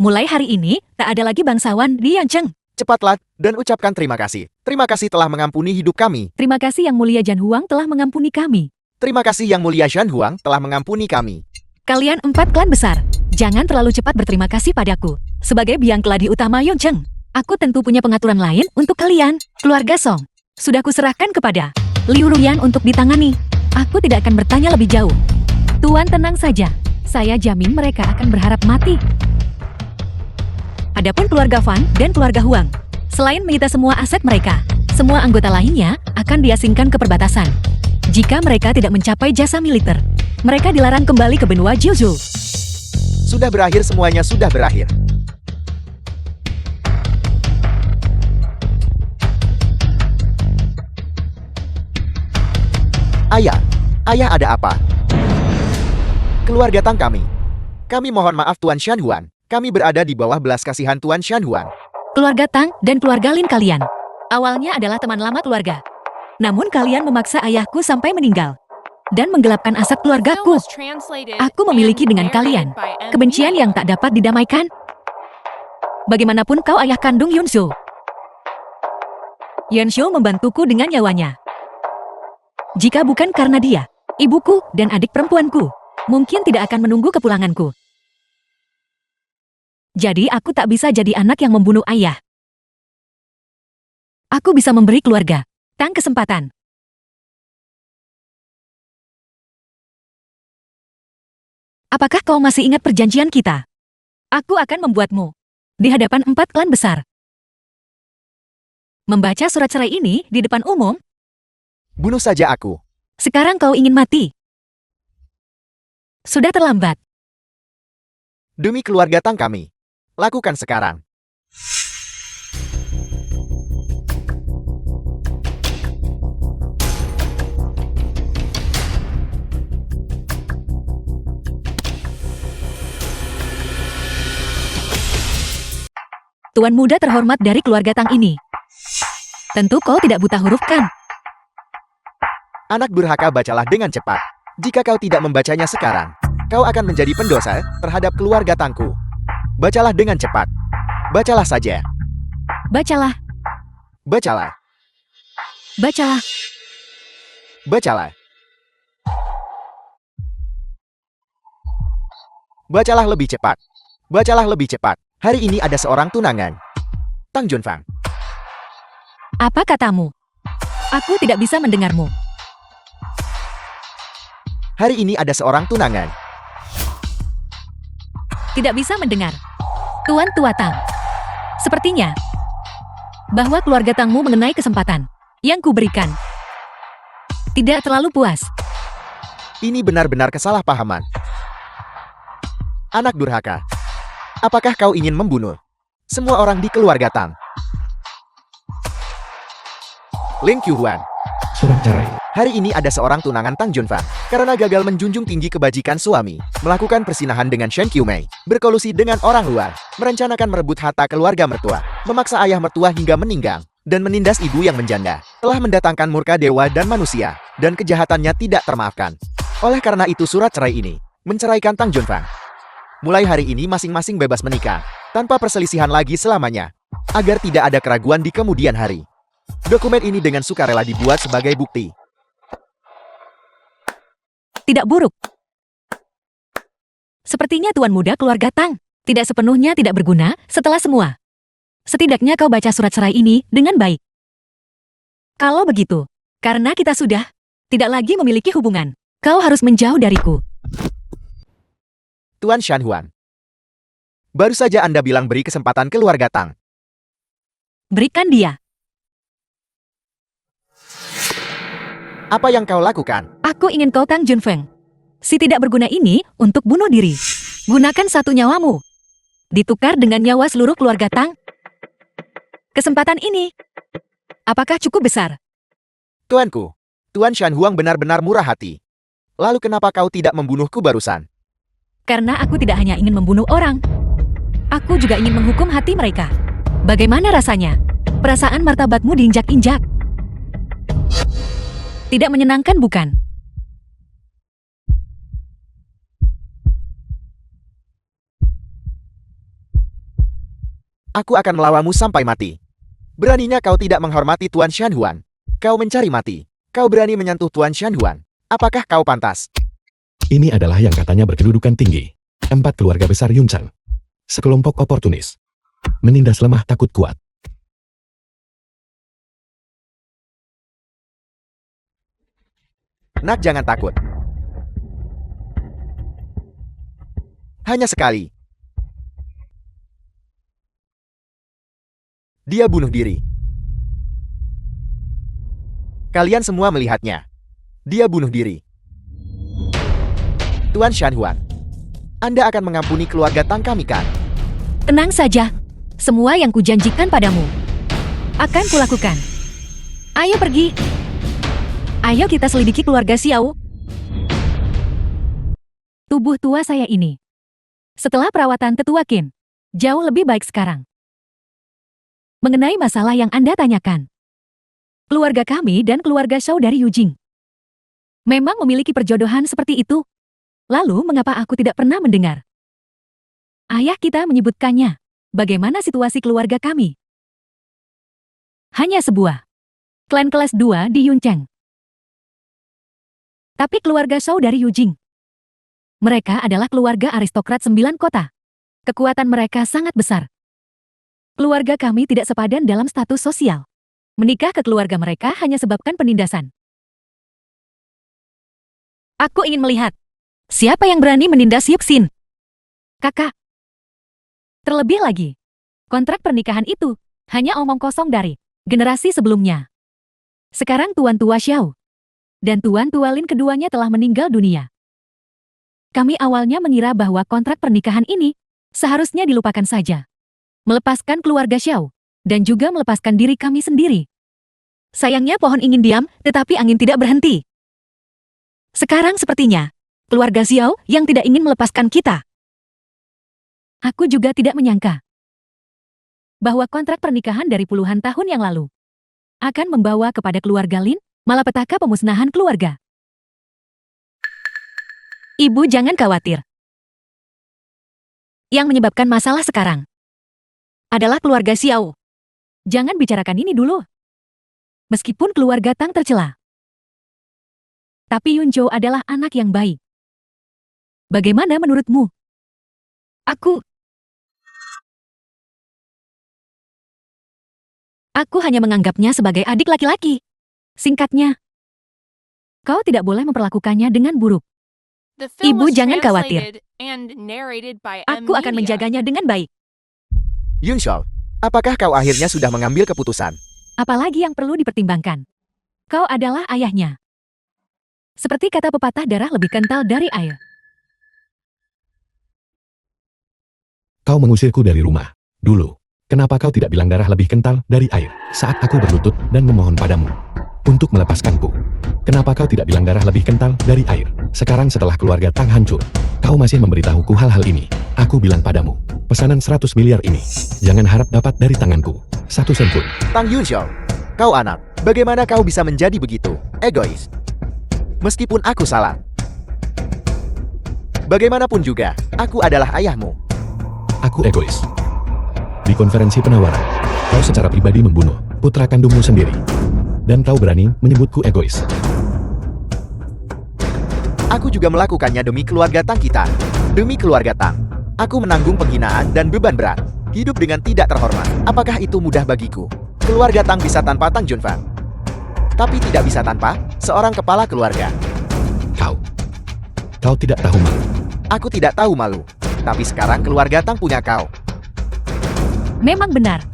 Mulai hari ini, tak ada lagi bangsawan di Yancheng. Cepatlah dan ucapkan terima kasih. Terima kasih telah mengampuni hidup kami. Terima kasih Yang Mulia Jan Huang telah mengampuni kami. Terima kasih Yang Mulia Shan Huang telah mengampuni kami. Kalian 4 klan besar, jangan terlalu cepat berterima kasih padaku. Sebagai biang keladi utama Yongcheng, aku tentu punya pengaturan lain untuk kalian, keluarga Song. Sudah kuserahkan kepada Liu Ruyan untuk ditangani. Aku tidak akan bertanya lebih jauh. Tuan tenang saja, saya jamin mereka akan berharap mati. Adapun keluarga Fan dan keluarga Huang, selain menyita semua aset mereka, semua anggota lainnya akan diasingkan ke perbatasan. Jika mereka tidak mencapai jasa militer, mereka dilarang kembali ke benua Jiuzhou. Sudah berakhir, semuanya sudah berakhir. Ayah, ayah ada apa? Keluarga Tang kami. Kami mohon maaf Tuan Shan Huan. Kami berada di bawah belas kasihan Tuan Shan Huan. Keluarga Tang dan keluarga Lin kalian, awalnya adalah teman lama keluarga. Namun kalian memaksa ayahku sampai meninggal dan menggelapkan aset The film keluargaku. was translated Aku memiliki and dengan kalian narrated by M. kebencian Media. yang tak dapat didamaikan. Bagaimanapun kau ayah kandung Yunzhou. Yanzhou membantuku dengan nyawanya. Jika bukan karena dia, ibuku dan adik perempuanku mungkin tidak akan menunggu kepulanganku. Jadi aku tak bisa jadi anak yang membunuh ayah. Aku bisa memberi keluarga Tang kesempatan. Apakah kau masih ingat perjanjian kita? Aku akan membuatmu di hadapan 4 klan besar membaca surat cerai ini di depan umum. Bunuh saja aku. Sekarang kau ingin mati. Sudah terlambat. Demi keluarga Tang kami. Lakukan sekarang. Tuan muda terhormat dari keluarga Tang ini. Tentu kau tidak buta huruf kan? Anak durhaka, bacalah dengan cepat. Jika kau tidak membacanya sekarang, kau akan menjadi pendosa terhadap keluarga Tangku. Bacalah dengan cepat. Bacalah saja. Bacalah, Bacalah. bacalah. Bacalah. Bacalah lebih cepat. Bacalah lebih cepat. Hari ini ada seorang tunangan. Tang Junfang. Apa katamu? Aku tidak bisa mendengarmu. Hari ini ada seorang tunangan. Tidak bisa mendengar. Tuan Tua Tang. Sepertinya bahwa keluarga Tangmu mengenai kesempatan yang kuberikan tidak terlalu puas. Ini benar-benar kesalahpahaman. Anak durhaka. Apakah kau ingin membunuh semua orang di keluarga Tang? Ling Qiuhuan. Surat cerai. Hari ini ada seorang tunangan Tang Junfang. Karena gagal menjunjung tinggi kebajikan suami, melakukan persinahan dengan Shen Qiumei, berkolusi dengan orang luar, merencanakan merebut harta keluarga mertua, memaksa ayah mertua hingga meninggal, dan menindas ibu yang menjanda, telah mendatangkan murka dewa dan manusia, dan kejahatannya tidak termaafkan. Oleh karena itu surat cerai ini menceraikan Tang Junfang. Mulai hari ini masing-masing bebas menikah, tanpa perselisihan lagi selamanya, agar tidak ada keraguan di kemudian hari. Dokumen ini dengan sukarela dibuat sebagai bukti. Tidak buruk. Sepertinya tuan muda keluarga Tang tidak sepenuhnya tidak berguna setelah semua. Setidaknya kau baca surat cerai ini dengan baik. Kalau begitu, karena kita sudah tidak lagi memiliki hubungan, kau harus menjauh dariku. Tuan Shan Huan. Baru saja Anda bilang beri kesempatan keluarga Tang. Berikan dia. Apa yang kau lakukan? Aku ingin kau Tang Junfeng. Si tidak berguna ini untuk bunuh diri. Gunakan satu nyawamu. Ditukar dengan nyawa seluruh keluarga Tang. Kesempatan ini, apakah cukup besar? Tuanku, Tuan Shan Huang benar-benar murah hati. Lalu kenapa kau tidak membunuhku barusan? Karena aku tidak hanya ingin membunuh orang, aku juga ingin menghukum hati mereka. Bagaimana rasanya? Perasaan martabatmu diinjak-injak. Tidak menyenangkan, bukan? Aku akan melawanmu sampai mati. Beraninya kau tidak menghormati Tuan Shanhuan. Kau mencari mati. Kau berani menyentuh Tuan Shanhuan. Apakah kau pantas? Ini adalah yang katanya berkedudukan tinggi. 4 keluarga besar Yunchan. Sekelompok oportunis. Menindas lemah takut kuat. Nak, jangan takut. Hanya sekali. Dia bunuh diri. Kalian semua melihatnya. Dia bunuh diri. Tuan Shanhuan, Anda akan mengampuni keluarga Tang kami kan? Tenang saja. Semua yang kujanjikan padamu akan kulakukan. Ayo pergi. Ayo kita selidiki keluarga Xiao. Tubuh tua saya ini, setelah perawatan tetua Qin, jauh lebih baik sekarang. Mengenai masalah yang Anda tanyakan, keluarga kami dan keluarga saudari Yujing memang memiliki perjodohan seperti itu. Lalu mengapa aku tidak pernah mendengar ayah kita menyebutkannya? Bagaimana situasi keluarga kami? Hanya sebuah klan kelas 2 di Yuncheng. Tapi keluarga saudari Yujing, mereka adalah keluarga aristokrat 9 kota. Kekuatan mereka sangat besar. Keluarga kami tidak sepadan dalam status sosial. Menikah ke keluarga mereka hanya sebabkan penindasan. Aku ingin melihat siapa yang berani menindas Yuxin. Kakak. Terlebih lagi, kontrak pernikahan itu hanya omong kosong dari generasi sebelumnya. Sekarang Tuan Tua Xiao dan Tuan Tua Lin keduanya telah meninggal dunia. Kami awalnya mengira bahwa kontrak pernikahan ini seharusnya dilupakan saja. Melepaskan keluarga Xiao, dan juga melepaskan diri kami sendiri. Sayangnya pohon ingin diam, tetapi angin tidak berhenti. Sekarang sepertinya, keluarga Xiao yang tidak ingin melepaskan kita. Aku juga tidak menyangka bahwa kontrak pernikahan dari puluhan tahun yang lalu akan membawa kepada keluarga Lin malapetaka pemusnahan keluarga. Ibu jangan khawatir. Yang menyebabkan masalah sekarang adalah keluarga Xiao. Jangan bicarakan ini dulu. Meskipun keluarga Tang tercela, tapi Yunzhou adalah anak yang baik. Bagaimana menurutmu? Aku hanya menganggapnya sebagai adik laki-laki. Singkatnya, kau tidak boleh memperlakukannya dengan buruk. The film Ibu was jangan khawatir. translated and narrated by Aku akan M-Media. menjaganya dengan baik. Yunshol, apakah kau akhirnya sudah mengambil keputusan? Apalagi yang perlu dipertimbangkan? Kau adalah ayahnya. Seperti kata pepatah, darah lebih kental dari air. Kau mengusirku dari rumah. Dulu, kenapa kau tidak bilang darah lebih kental dari air saat aku berlutut dan memohon padamu untuk melepaskanku? Kenapa kau tidak bilang darah lebih kental dari air? Sekarang setelah keluarga Tang hancur, kau masih memberitahuku hal-hal ini. Aku bilang padamu, pesanan 100 miliar ini, jangan harap dapat dari tanganku 1 sen pun. Tang Yunshol, kau anak, bagaimana kau bisa menjadi begitu egois? Meskipun aku salah, bagaimanapun juga, aku adalah ayahmu. Aku egois. Di konferensi penawaran, kau secara pribadi membunuh putra kandungmu sendiri. Dan kau berani menyebutku egois. Aku juga melakukannya demi keluarga Tang kita. Demi keluarga Tang, aku menanggung penghinaan dan beban berat. Hidup dengan tidak terhormat. Apakah itu mudah bagiku? Keluarga Tang bisa tanpa Tang Junfan, tapi tidak bisa tanpa seorang kepala keluarga. Kau tidak tahu malu. Aku tidak tahu malu, tapi sekarang keluarga Tang punya kau. Memang benar.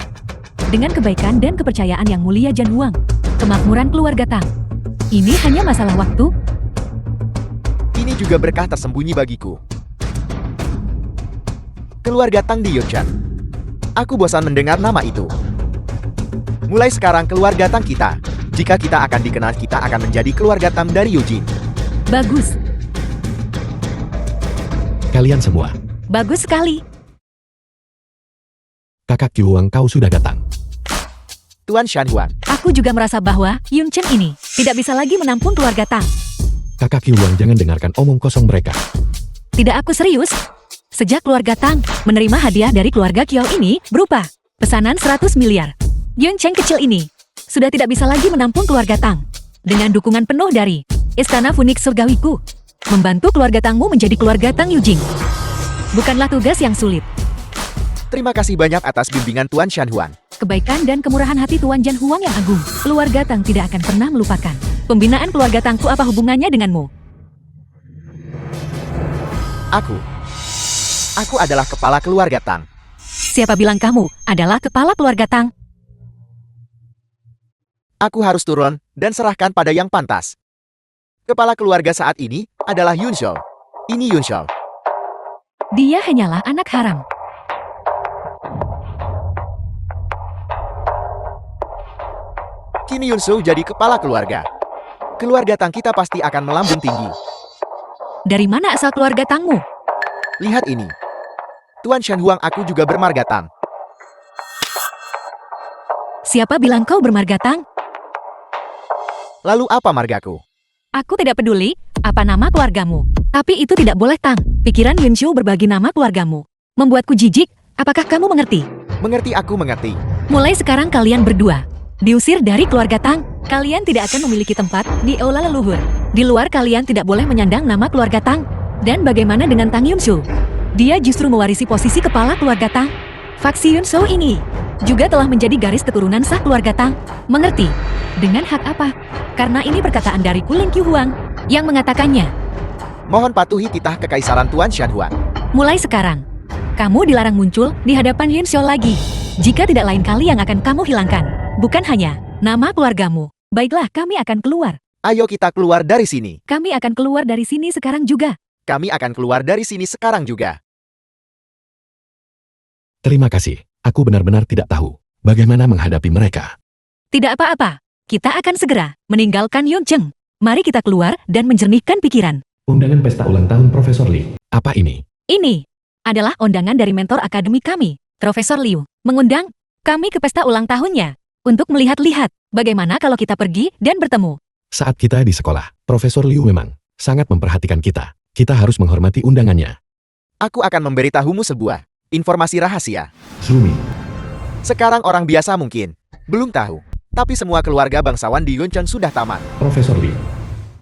Dengan kebaikan dan kepercayaan yang mulia Jan Huang, kemakmuran keluarga Tang, ini hanya masalah waktu. Ini juga berkah tersembunyi bagiku. Keluarga Tang di Yunchan. Aku bosan mendengar nama itu. Mulai sekarang keluarga Tang kita. Jika kita akan dikenal, kita akan menjadi keluarga Tang dari Yujin. Bagus. Kalian semua, Bagus sekali. kakak Qiu Huang kau sudah datang. Tuan Shan Huang, Aku juga merasa bahwa Yun Chen ini tidak bisa lagi menampung keluarga Tang. Kakak Qiu Huang jangan dengarkan omong kosong mereka. Tidak, aku serius. Sejak keluarga Tang menerima hadiah dari keluarga Kiao ini berupa pesanan 100 miliar. Yun Chen kecil ini sudah tidak bisa lagi menampung keluarga Tang. Dengan dukungan penuh dari Istana Phoenix Surgawiku, membantu keluarga Tangmu menjadi keluarga Tang Yujing bukanlah tugas yang sulit. terima kasih banyak atas bimbingan Tuan Shan Huang. Kebaikan dan kemurahan hati Tuan Jan Huang yang agung, keluarga Tang tidak akan pernah melupakan. Pembinaan keluarga Tangku apa hubungannya denganmu? Aku adalah kepala keluarga Tang. Siapa bilang kamu adalah kepala keluarga Tang? Aku harus turun dan serahkan pada yang pantas. Kepala keluarga saat ini adalah Yun Shou. Ini Yun Shou. Dia hanyalah anak haram. Kini Yun Shou jadi kepala keluarga. Keluarga Tang kita pasti akan melambung tinggi. Dari mana asal keluarga Tangmu? Lihat ini. Tuan Shan Huang aku juga bermarga Tang. Siapa bilang kau bermarga Tang? Lalu apa margaku? Aku tidak peduli apa nama keluargamu. Tapi itu tidak boleh Tang. Pikiran Yun Xiu berbagi nama keluargamu membuatku jijik. Apakah kamu mengerti? Mengerti, aku mengerti. Mulai sekarang kalian berdua diusir dari keluarga Tang. Kalian tidak akan memiliki tempat di aula leluhur. Di luar kalian tidak boleh menyandang nama keluarga Tang. Dan bagaimana dengan Tang Yun Xiu? Dia justru mewarisi posisi kepala keluarga Tang. Faksi Yun Xiu ini juga telah menjadi garis keturunan sah keluarga Tang. Mengerti? Dengan hak apa? Karena ini perkataan dari Kuling Qiu Huang yang mengatakannya. Mohon patuhi titah kekaisaran Tuan Shan Huang. Mulai sekarang, kamu dilarang muncul di hadapan Yun Xiu lagi. Jika tidak lain kali yang akan kamu hilangkan, bukan hanya nama keluargamu. Baiklah, kami akan keluar. Ayo kita keluar dari sini. Kami akan keluar dari sini sekarang juga. Kami akan keluar dari sini sekarang juga. Terima kasih, aku benar-benar tidak tahu bagaimana menghadapi mereka. Tidak apa-apa, kita akan segera meninggalkan Yun Cheng. Mari kita keluar dan menjernihkan pikiran. Undangan pesta ulang tahun Profesor Li. Apa ini? Ini adalah undangan dari mentor akademi kami, Profesor Liu, mengundang kami ke pesta ulang tahunnya untuk melihat-lihat bagaimana kalau kita pergi dan bertemu. Saat kita di sekolah, Profesor Liu memang sangat memperhatikan kita. Kita harus menghormati undangannya. Aku akan memberitahumu sebuah informasi rahasia. Zumi, Sekarang orang biasa mungkin belum tahu, tapi semua keluarga bangsawan di Yuncheon sudah tamat. Profesor Li.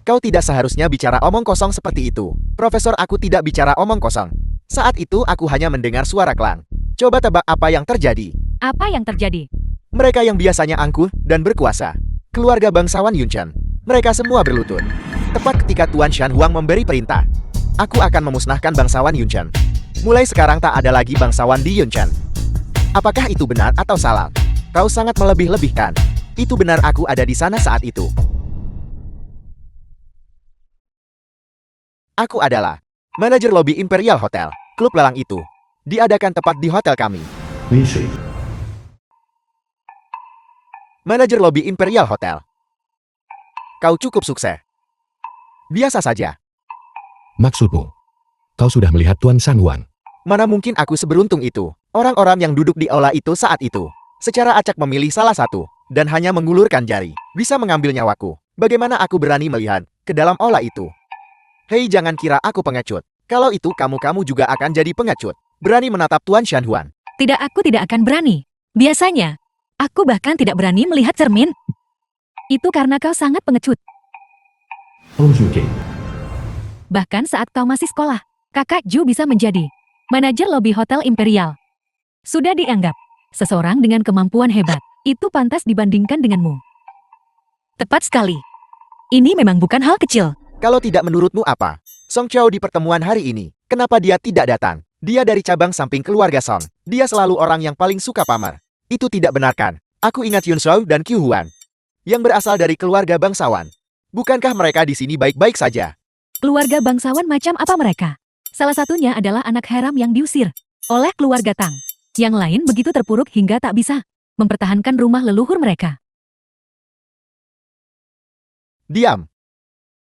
Kau tidak seharusnya bicara omong kosong seperti itu. Profesor, aku tidak bicara omong kosong. Saat itu aku hanya mendengar suara klang. Coba tebak apa yang terjadi. Apa yang terjadi? Mereka yang biasanya angkuh dan berkuasa. Keluarga bangsawan Yuncheon. Mereka semua berlutut. Tepat ketika Tuan Shan Huang memberi perintah. Aku akan memusnahkan bangsawan Yuncheon. Mulai sekarang tak ada lagi bangsawan di Yuncheon. Apakah itu benar atau salah? Kau sangat melebih-lebihkan. Itu benar, aku ada di sana saat itu. Aku adalah manajer lobi Imperial Hotel. Klub lelang itu diadakan tepat di hotel kami. Li Shui. Manajer lobi Imperial Hotel. Kau cukup sukses. Biasa saja. Maksudmu? Kau sudah melihat Tuan Shan Huang? Mana mungkin aku seberuntung itu. Orang-orang yang duduk di aula itu saat itu secara acak memilih salah satu dan hanya mengulurkan jari bisa mengambil nyawaku. Bagaimana aku berani melihat ke dalam aula itu? Hei, jangan kira aku pengecut. Kalau itu kamu juga akan jadi pengecut. Berani menatap Tuan Shan Huang. Tidak, aku tidak akan berani. Biasanya, aku bahkan tidak berani melihat cermin. Itu karena kau sangat pengecut. Om Zuke. Bahkan saat kau masih sekolah, kakak Ju bisa menjadi manajer lobi Hotel Imperial. Sudah dianggap seseorang dengan kemampuan hebat. Itu pantas dibandingkan denganmu. Tepat sekali. Ini memang bukan hal kecil. Kalau tidak, menurutmu apa? Song Chao di pertemuan hari ini, kenapa dia tidak datang? Dia dari cabang samping keluarga Song. Dia selalu orang yang paling suka pamer. Itu tidak benar kan? Aku ingat Yun Shou dan Qiu Huan yang berasal dari keluarga bangsawan. Bukankah mereka di sini baik-baik saja? Keluarga bangsawan macam apa mereka? Salah satunya adalah anak haram yang diusir oleh keluarga Tang. Yang lain begitu terpuruk hingga tak bisa mempertahankan rumah leluhur mereka. Diam.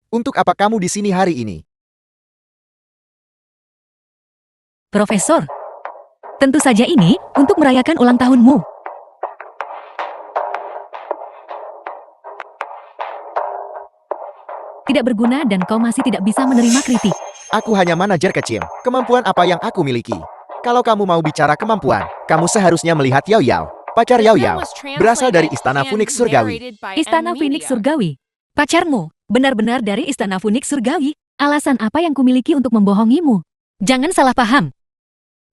Untuk apa kamu di sini hari ini? Profesor. Tentu saja ini untuk merayakan ulang tahunmu. Tidak berguna dan kau masih tidak bisa menerima kritik. Aku hanya manajer kecil. Kemampuan apa yang aku miliki? Kalau kamu mau bicara kemampuan, kamu seharusnya melihat Yao Yao. Pacar Yao Yao berasal dari Istana Phoenix Surgawi. Istana Phoenix Surgawi. Pacarmu, benar-benar dari Istana Phoenix Surgawi. Alasan apa yang kumiliki untuk membohongimu? Jangan salah paham.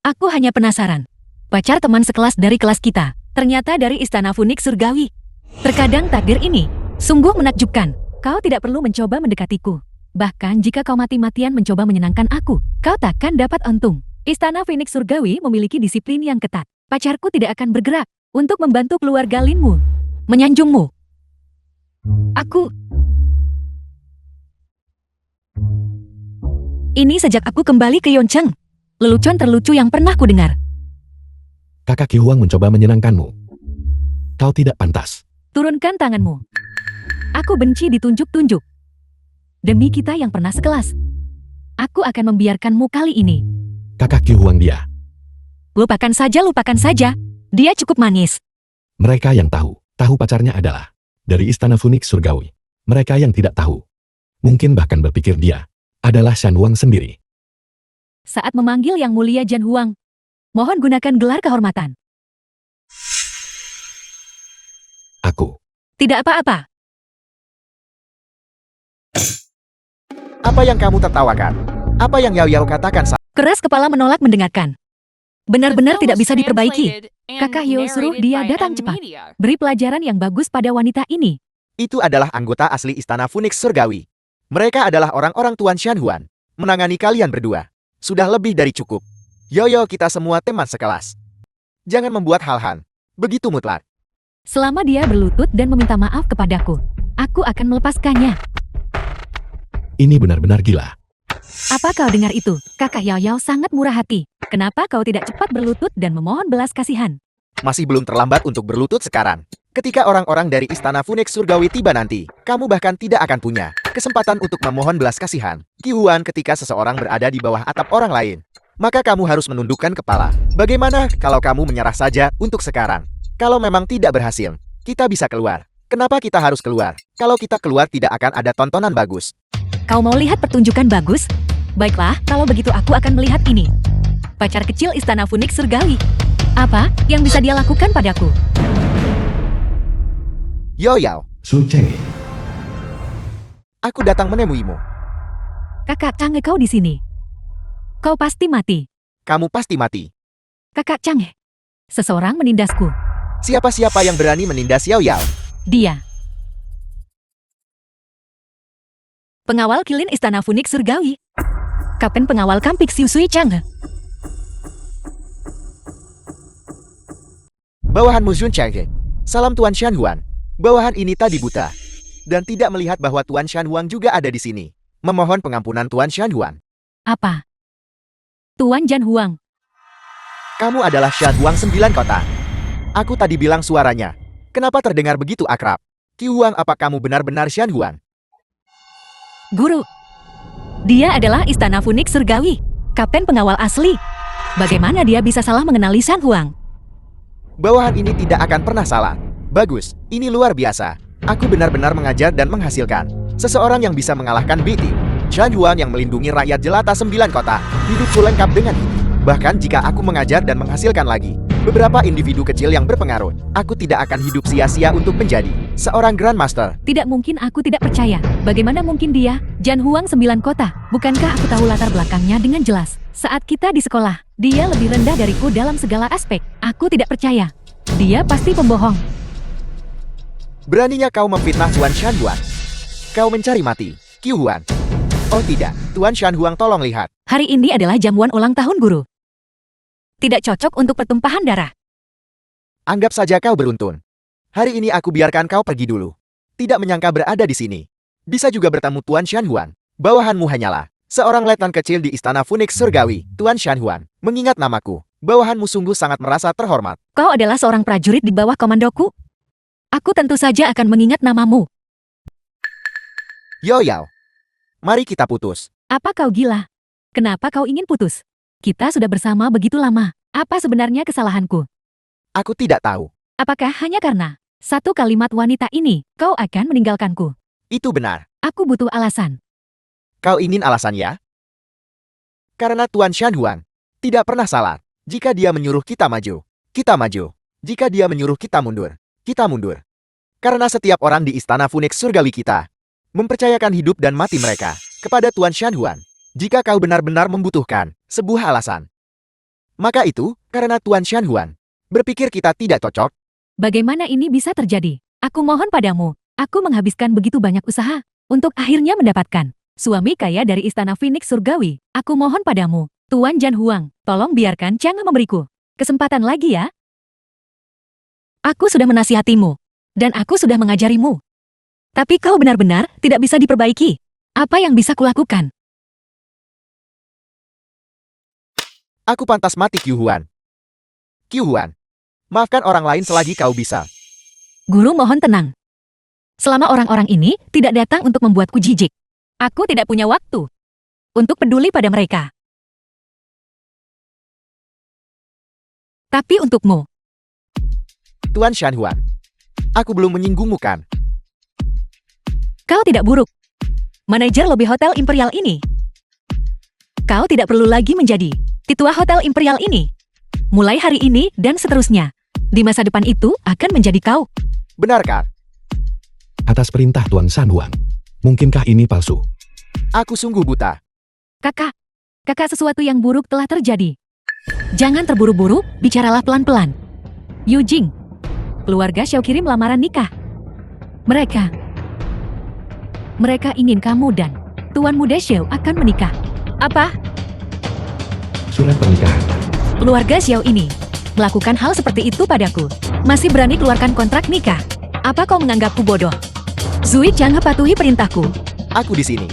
Aku hanya penasaran. Pacar teman sekelas dari kelas kita, ternyata dari Istana Phoenix Surgawi. Terkadang takdir ini sungguh menakjubkan. Kau tidak perlu mencoba mendekatiku. Bahkan jika kau mati-matian mencoba menyenangkan aku, kau takkan dapat untung. Istana Phoenix Surgawi memiliki disiplin yang ketat. Pacarku tidak akan bergerak untuk membantu keluarga Linmu, menyanjungmu. Ini sejak aku kembali ke Yoncheng. Lelucon terlucu yang pernah kudengar. Kakak Qi Huang mencoba menyenangkanmu. Kau tidak pantas. Turunkan tanganmu. Aku benci ditunjuk-tunjuk. Demi kita yang pernah sekelas, aku akan membiarkanmu kali ini. Kakak Qi Huang dia. Lupakan saja. Dia cukup manis. Mereka yang tahu pacarnya adalah dari Istana Phoenix Surgawi. Mereka yang tidak tahu, mungkin bahkan berpikir dia adalah Shan Huang sendiri. Saat memanggil Yang Mulia Jan Huang, mohon gunakan gelar kehormatan. Aku. Tidak apa-apa. Apa yang kamu tertawakan? Apa yang Yao Yao katakan saat Keras kepala menolak mendengarkan. Benar-benar tidak bisa diperbaiki. Kakak Hyo suruh dia datang cepat. Beri pelajaran yang bagus pada wanita ini. itu adalah anggota asli Istana Phoenix Surgawi. Mereka adalah orang-orang Tuan Shan Huan. Menangani kalian berdua. Sudah lebih dari cukup. Yo kita semua teman sekelas. Jangan membuat hal-hal begitu mutlak. Selama dia berlutut dan meminta maaf kepadaku, aku akan melepaskannya. Ini benar-benar gila. Apa kau dengar itu? Kakak Yao Yao sangat murah hati. Kenapa kau tidak cepat berlutut dan memohon belas kasihan? Masih belum terlambat untuk berlutut sekarang. Ketika orang-orang dari Istana Phoenix Surgawi tiba nanti, kamu bahkan tidak akan punya kesempatan untuk memohon belas kasihan. Qi Huan ketika seseorang berada di bawah atap orang lain, maka kamu harus menundukkan kepala. Bagaimana kalau kamu menyerah saja untuk sekarang? Kalau memang tidak berhasil, kita bisa keluar. Kenapa kita harus keluar? Kalau kita keluar tidak akan ada tontonan bagus. Kau mau lihat pertunjukan bagus? Baiklah, kalau begitu aku akan melihat ini. Pacar kecil Istana Phoenix Surgawi. Apa yang bisa dia lakukan padaku? Yo Yao, Su Cheng. aku datang menemuimu. Kakak Chang'e kau di sini. Kau pasti mati. Kamu pasti mati. Kakak Chang'e. Seseorang menindasku. Siapa-siapa yang berani menindas Yao Yao? Dia. Pengawal kilin Istana Phoenix Surgawi. Kapten pengawal Kampik Siu Sui Chang'e. Bawahan Muzun Chang'e. Salam Tuan Shan Huan. Bawahan ini tadi buta. Dan tidak melihat bahwa Tuan Shan Huang juga ada di sini. Memohon pengampunan Tuan Shan Huan. Apa? Tuan Jan Huang. Kamu adalah Shan Huang 9 kota. Aku tadi bilang suaranya. Kenapa terdengar begitu akrab? Qi Huang, apa kamu benar-benar Shan Huan? Guru. Dia adalah Istana Phoenix Surgawi. Kapten pengawal asli. Bagaimana dia bisa salah mengenali Shan Huang? Bawahan ini tidak akan pernah salah. Bagus, ini luar biasa. Aku benar-benar mengajar dan menghasilkan seseorang yang bisa mengalahkan BT. Shan Huan yang melindungi rakyat jelata 9 kota. Hidupku lengkap dengan ini. Bahkan jika aku mengajar dan menghasilkan lagi beberapa individu kecil yang berpengaruh, aku tidak akan hidup sia-sia untuk menjadi seorang Grandmaster. Tidak mungkin, aku tidak percaya. Bagaimana mungkin dia? Jan Huang 9 kota. Bukankah aku tahu latar belakangnya dengan jelas? Saat kita di sekolah, dia lebih rendah dariku dalam segala aspek. Aku tidak percaya. Dia pasti pembohong. Beraninya kau memfitnah Tuan Shan Huan. Kau mencari mati, Qi Huan. Oh tidak, Tuan Shan Huang, tolong lihat. Hari ini adalah jamuan ulang tahun guru. Tidak cocok untuk pertumpahan darah. Anggap saja kau beruntun. Hari ini aku biarkan kau pergi dulu. Tidak menyangka berada di sini. Bisa juga bertemu Tuan Shan Huan. Bawahanmu hanyalah seorang letnan kecil di Istana Phoenix Surgawi. Tuan Shan Huan, mengingat namaku, bawahanmu sungguh sangat merasa terhormat. Kau adalah seorang prajurit di bawah komandoku. Aku tentu saja akan mengingat namamu. Yo Yao, mari kita putus. Apa kau gila? Kenapa kau ingin putus? Kita sudah bersama begitu lama. Apa sebenarnya kesalahanku? Aku tidak tahu. Apakah hanya karena satu kalimat wanita ini, kau akan meninggalkanku? Itu benar. Aku butuh alasan. Kau ingin alasannya? Karena Tuan Shan Huang tidak pernah salah. Jika dia menyuruh kita maju, kita maju. Jika dia menyuruh kita mundur. Karena setiap orang di Istana Phoenix Surgawi kita mempercayakan hidup dan mati mereka kepada Tuan Shan Huang. Jika kau benar-benar membutuhkan sebuah alasan, maka itu karena Tuan Shan Huang berpikir kita tidak cocok. Bagaimana ini bisa terjadi? Aku mohon padamu, aku menghabiskan begitu banyak usaha untuk akhirnya mendapatkan suami kaya dari Istana Phoenix Surgawi. Aku mohon padamu, Tuan Shan Huang, tolong biarkan Chang memberiku kesempatan lagi ya. Aku sudah menasihatimu, dan aku sudah mengajarimu. Tapi kau benar-benar tidak bisa diperbaiki. Apa yang bisa kulakukan? Aku pantas mati, Qiu Huan. Qiu Huan, maafkan orang lain selagi kau bisa. Guru mohon tenang. Selama orang-orang ini tidak datang untuk membuatku jijik, aku tidak punya waktu untuk peduli pada mereka. Tapi untukmu, Tuan Shan Huan, aku belum menyinggungmu kan? kau tidak buruk. Manajer lobi Hotel Imperial ini. Kau tidak perlu lagi menjadi ketua Hotel Imperial ini. Mulai hari ini dan seterusnya. Di masa depan itu akan menjadi kau. Benarkah? Atas perintah Tuan Shan Huang. Mungkinkah ini palsu? Aku sungguh buta. Kakak sesuatu yang buruk telah terjadi. Jangan terburu-buru, bicaralah pelan-pelan. Yu Jing, keluarga Xiao kirim lamaran nikah. Mereka ingin kamu dan Tuan Muda Xiao akan menikah. Apa? Surat pernikahan. Keluarga Xiao ini melakukan hal seperti itu padaku. Masih berani keluarkan kontrak nikah. Apa kau menganggapku bodoh? Zui, jangan patuhi perintahku. Aku di sini.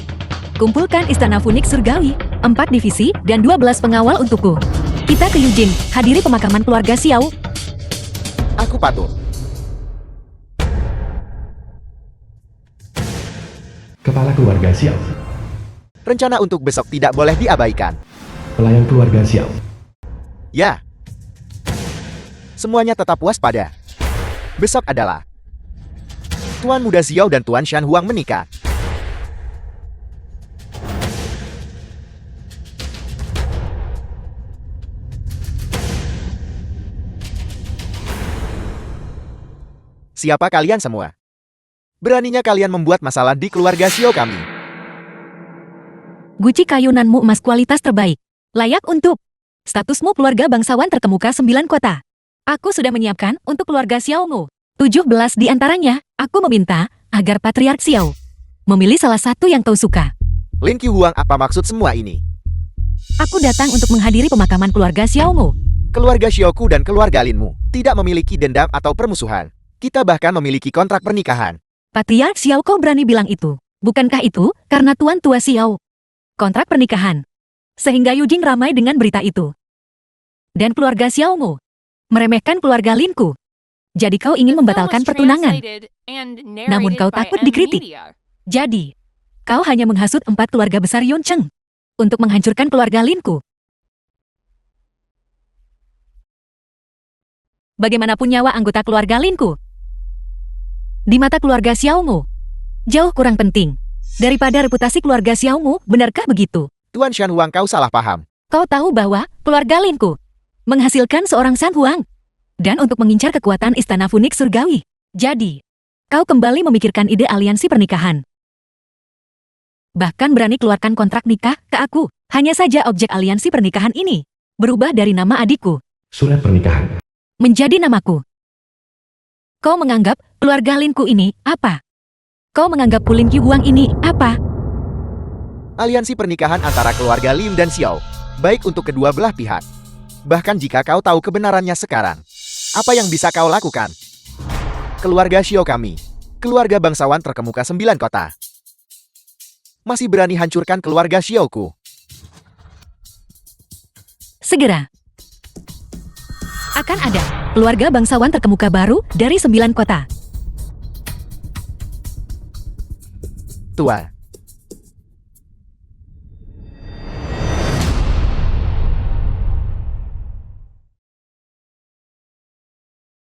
Kumpulkan Istana Phoenix Surgawi, 4 divisi, dan 12 pengawal untukku. Kita ke Yujin, hadiri pemakaman keluarga Xiao. Aku patuh. Kepala keluarga Xiao. Rencana untuk besok tidak boleh diabaikan. Pelayan keluarga Xiao. Ya. Semuanya tetap waspada. Besok adalah Tuan Muda Xiao dan Tuan Shan Huang menikah. Siapa kalian semua? Beraninya kalian membuat masalah di keluarga Xiao kami. Guci kayunanmu emas kualitas terbaik. Layak untuk statusmu keluarga bangsawan terkemuka 9 kota. Aku sudah menyiapkan untuk keluarga Xiaomu. 17 di antaranya, aku meminta agar Patriark Xiao memilih salah satu yang kau suka. Lin Qiu Huang, apa maksud semua ini? Aku datang untuk menghadiri pemakaman keluarga Xiaomu. Keluarga Xiaoku dan keluarga Linmu tidak memiliki dendam atau permusuhan. Kita bahkan memiliki kontrak pernikahan. Patriark Xiao, kau berani bilang itu? Bukankah itu karena Tuan Tua Xiao? Kontrak pernikahan. Sehingga Yu Jing ramai dengan berita itu. Dan keluarga Xiaomu meremehkan keluarga Linku. Jadi kau ingin membatalkan pertunangan. Namun kau takut dikritik. Jadi, kau hanya menghasut 4 keluarga besar Yun Cheng untuk menghancurkan keluarga Linku. Bagaimanapun nyawa anggota keluarga Linku di mata keluarga Xiaomu jauh kurang penting daripada reputasi keluarga Xiaomu, benarkah begitu? Tuan Shan Huang, kau salah paham. Kau tahu bahwa keluarga Linku menghasilkan seorang Shan Huang dan untuk mengincar kekuatan Istana Phoenix Surgawi. Jadi, kau kembali memikirkan ide aliansi pernikahan. Bahkan berani keluarkan kontrak nikah ke aku. Hanya saja objek aliansi pernikahan ini berubah dari nama adikku Surat pernikahan. menjadi namaku. Kau menganggap keluarga Linku ini apa? Kau menganggap Lin Qiu Huang ini apa? Aliansi pernikahan antara keluarga Lin dan Xiao baik untuk kedua belah pihak. Bahkan jika kau tahu kebenarannya sekarang, apa yang bisa kau lakukan? Keluarga Xiao kami, keluarga bangsawan terkemuka 9 kota, masih berani hancurkan keluarga Xiaoku. Segera akan ada keluarga bangsawan terkemuka baru dari 9 kota. Tua,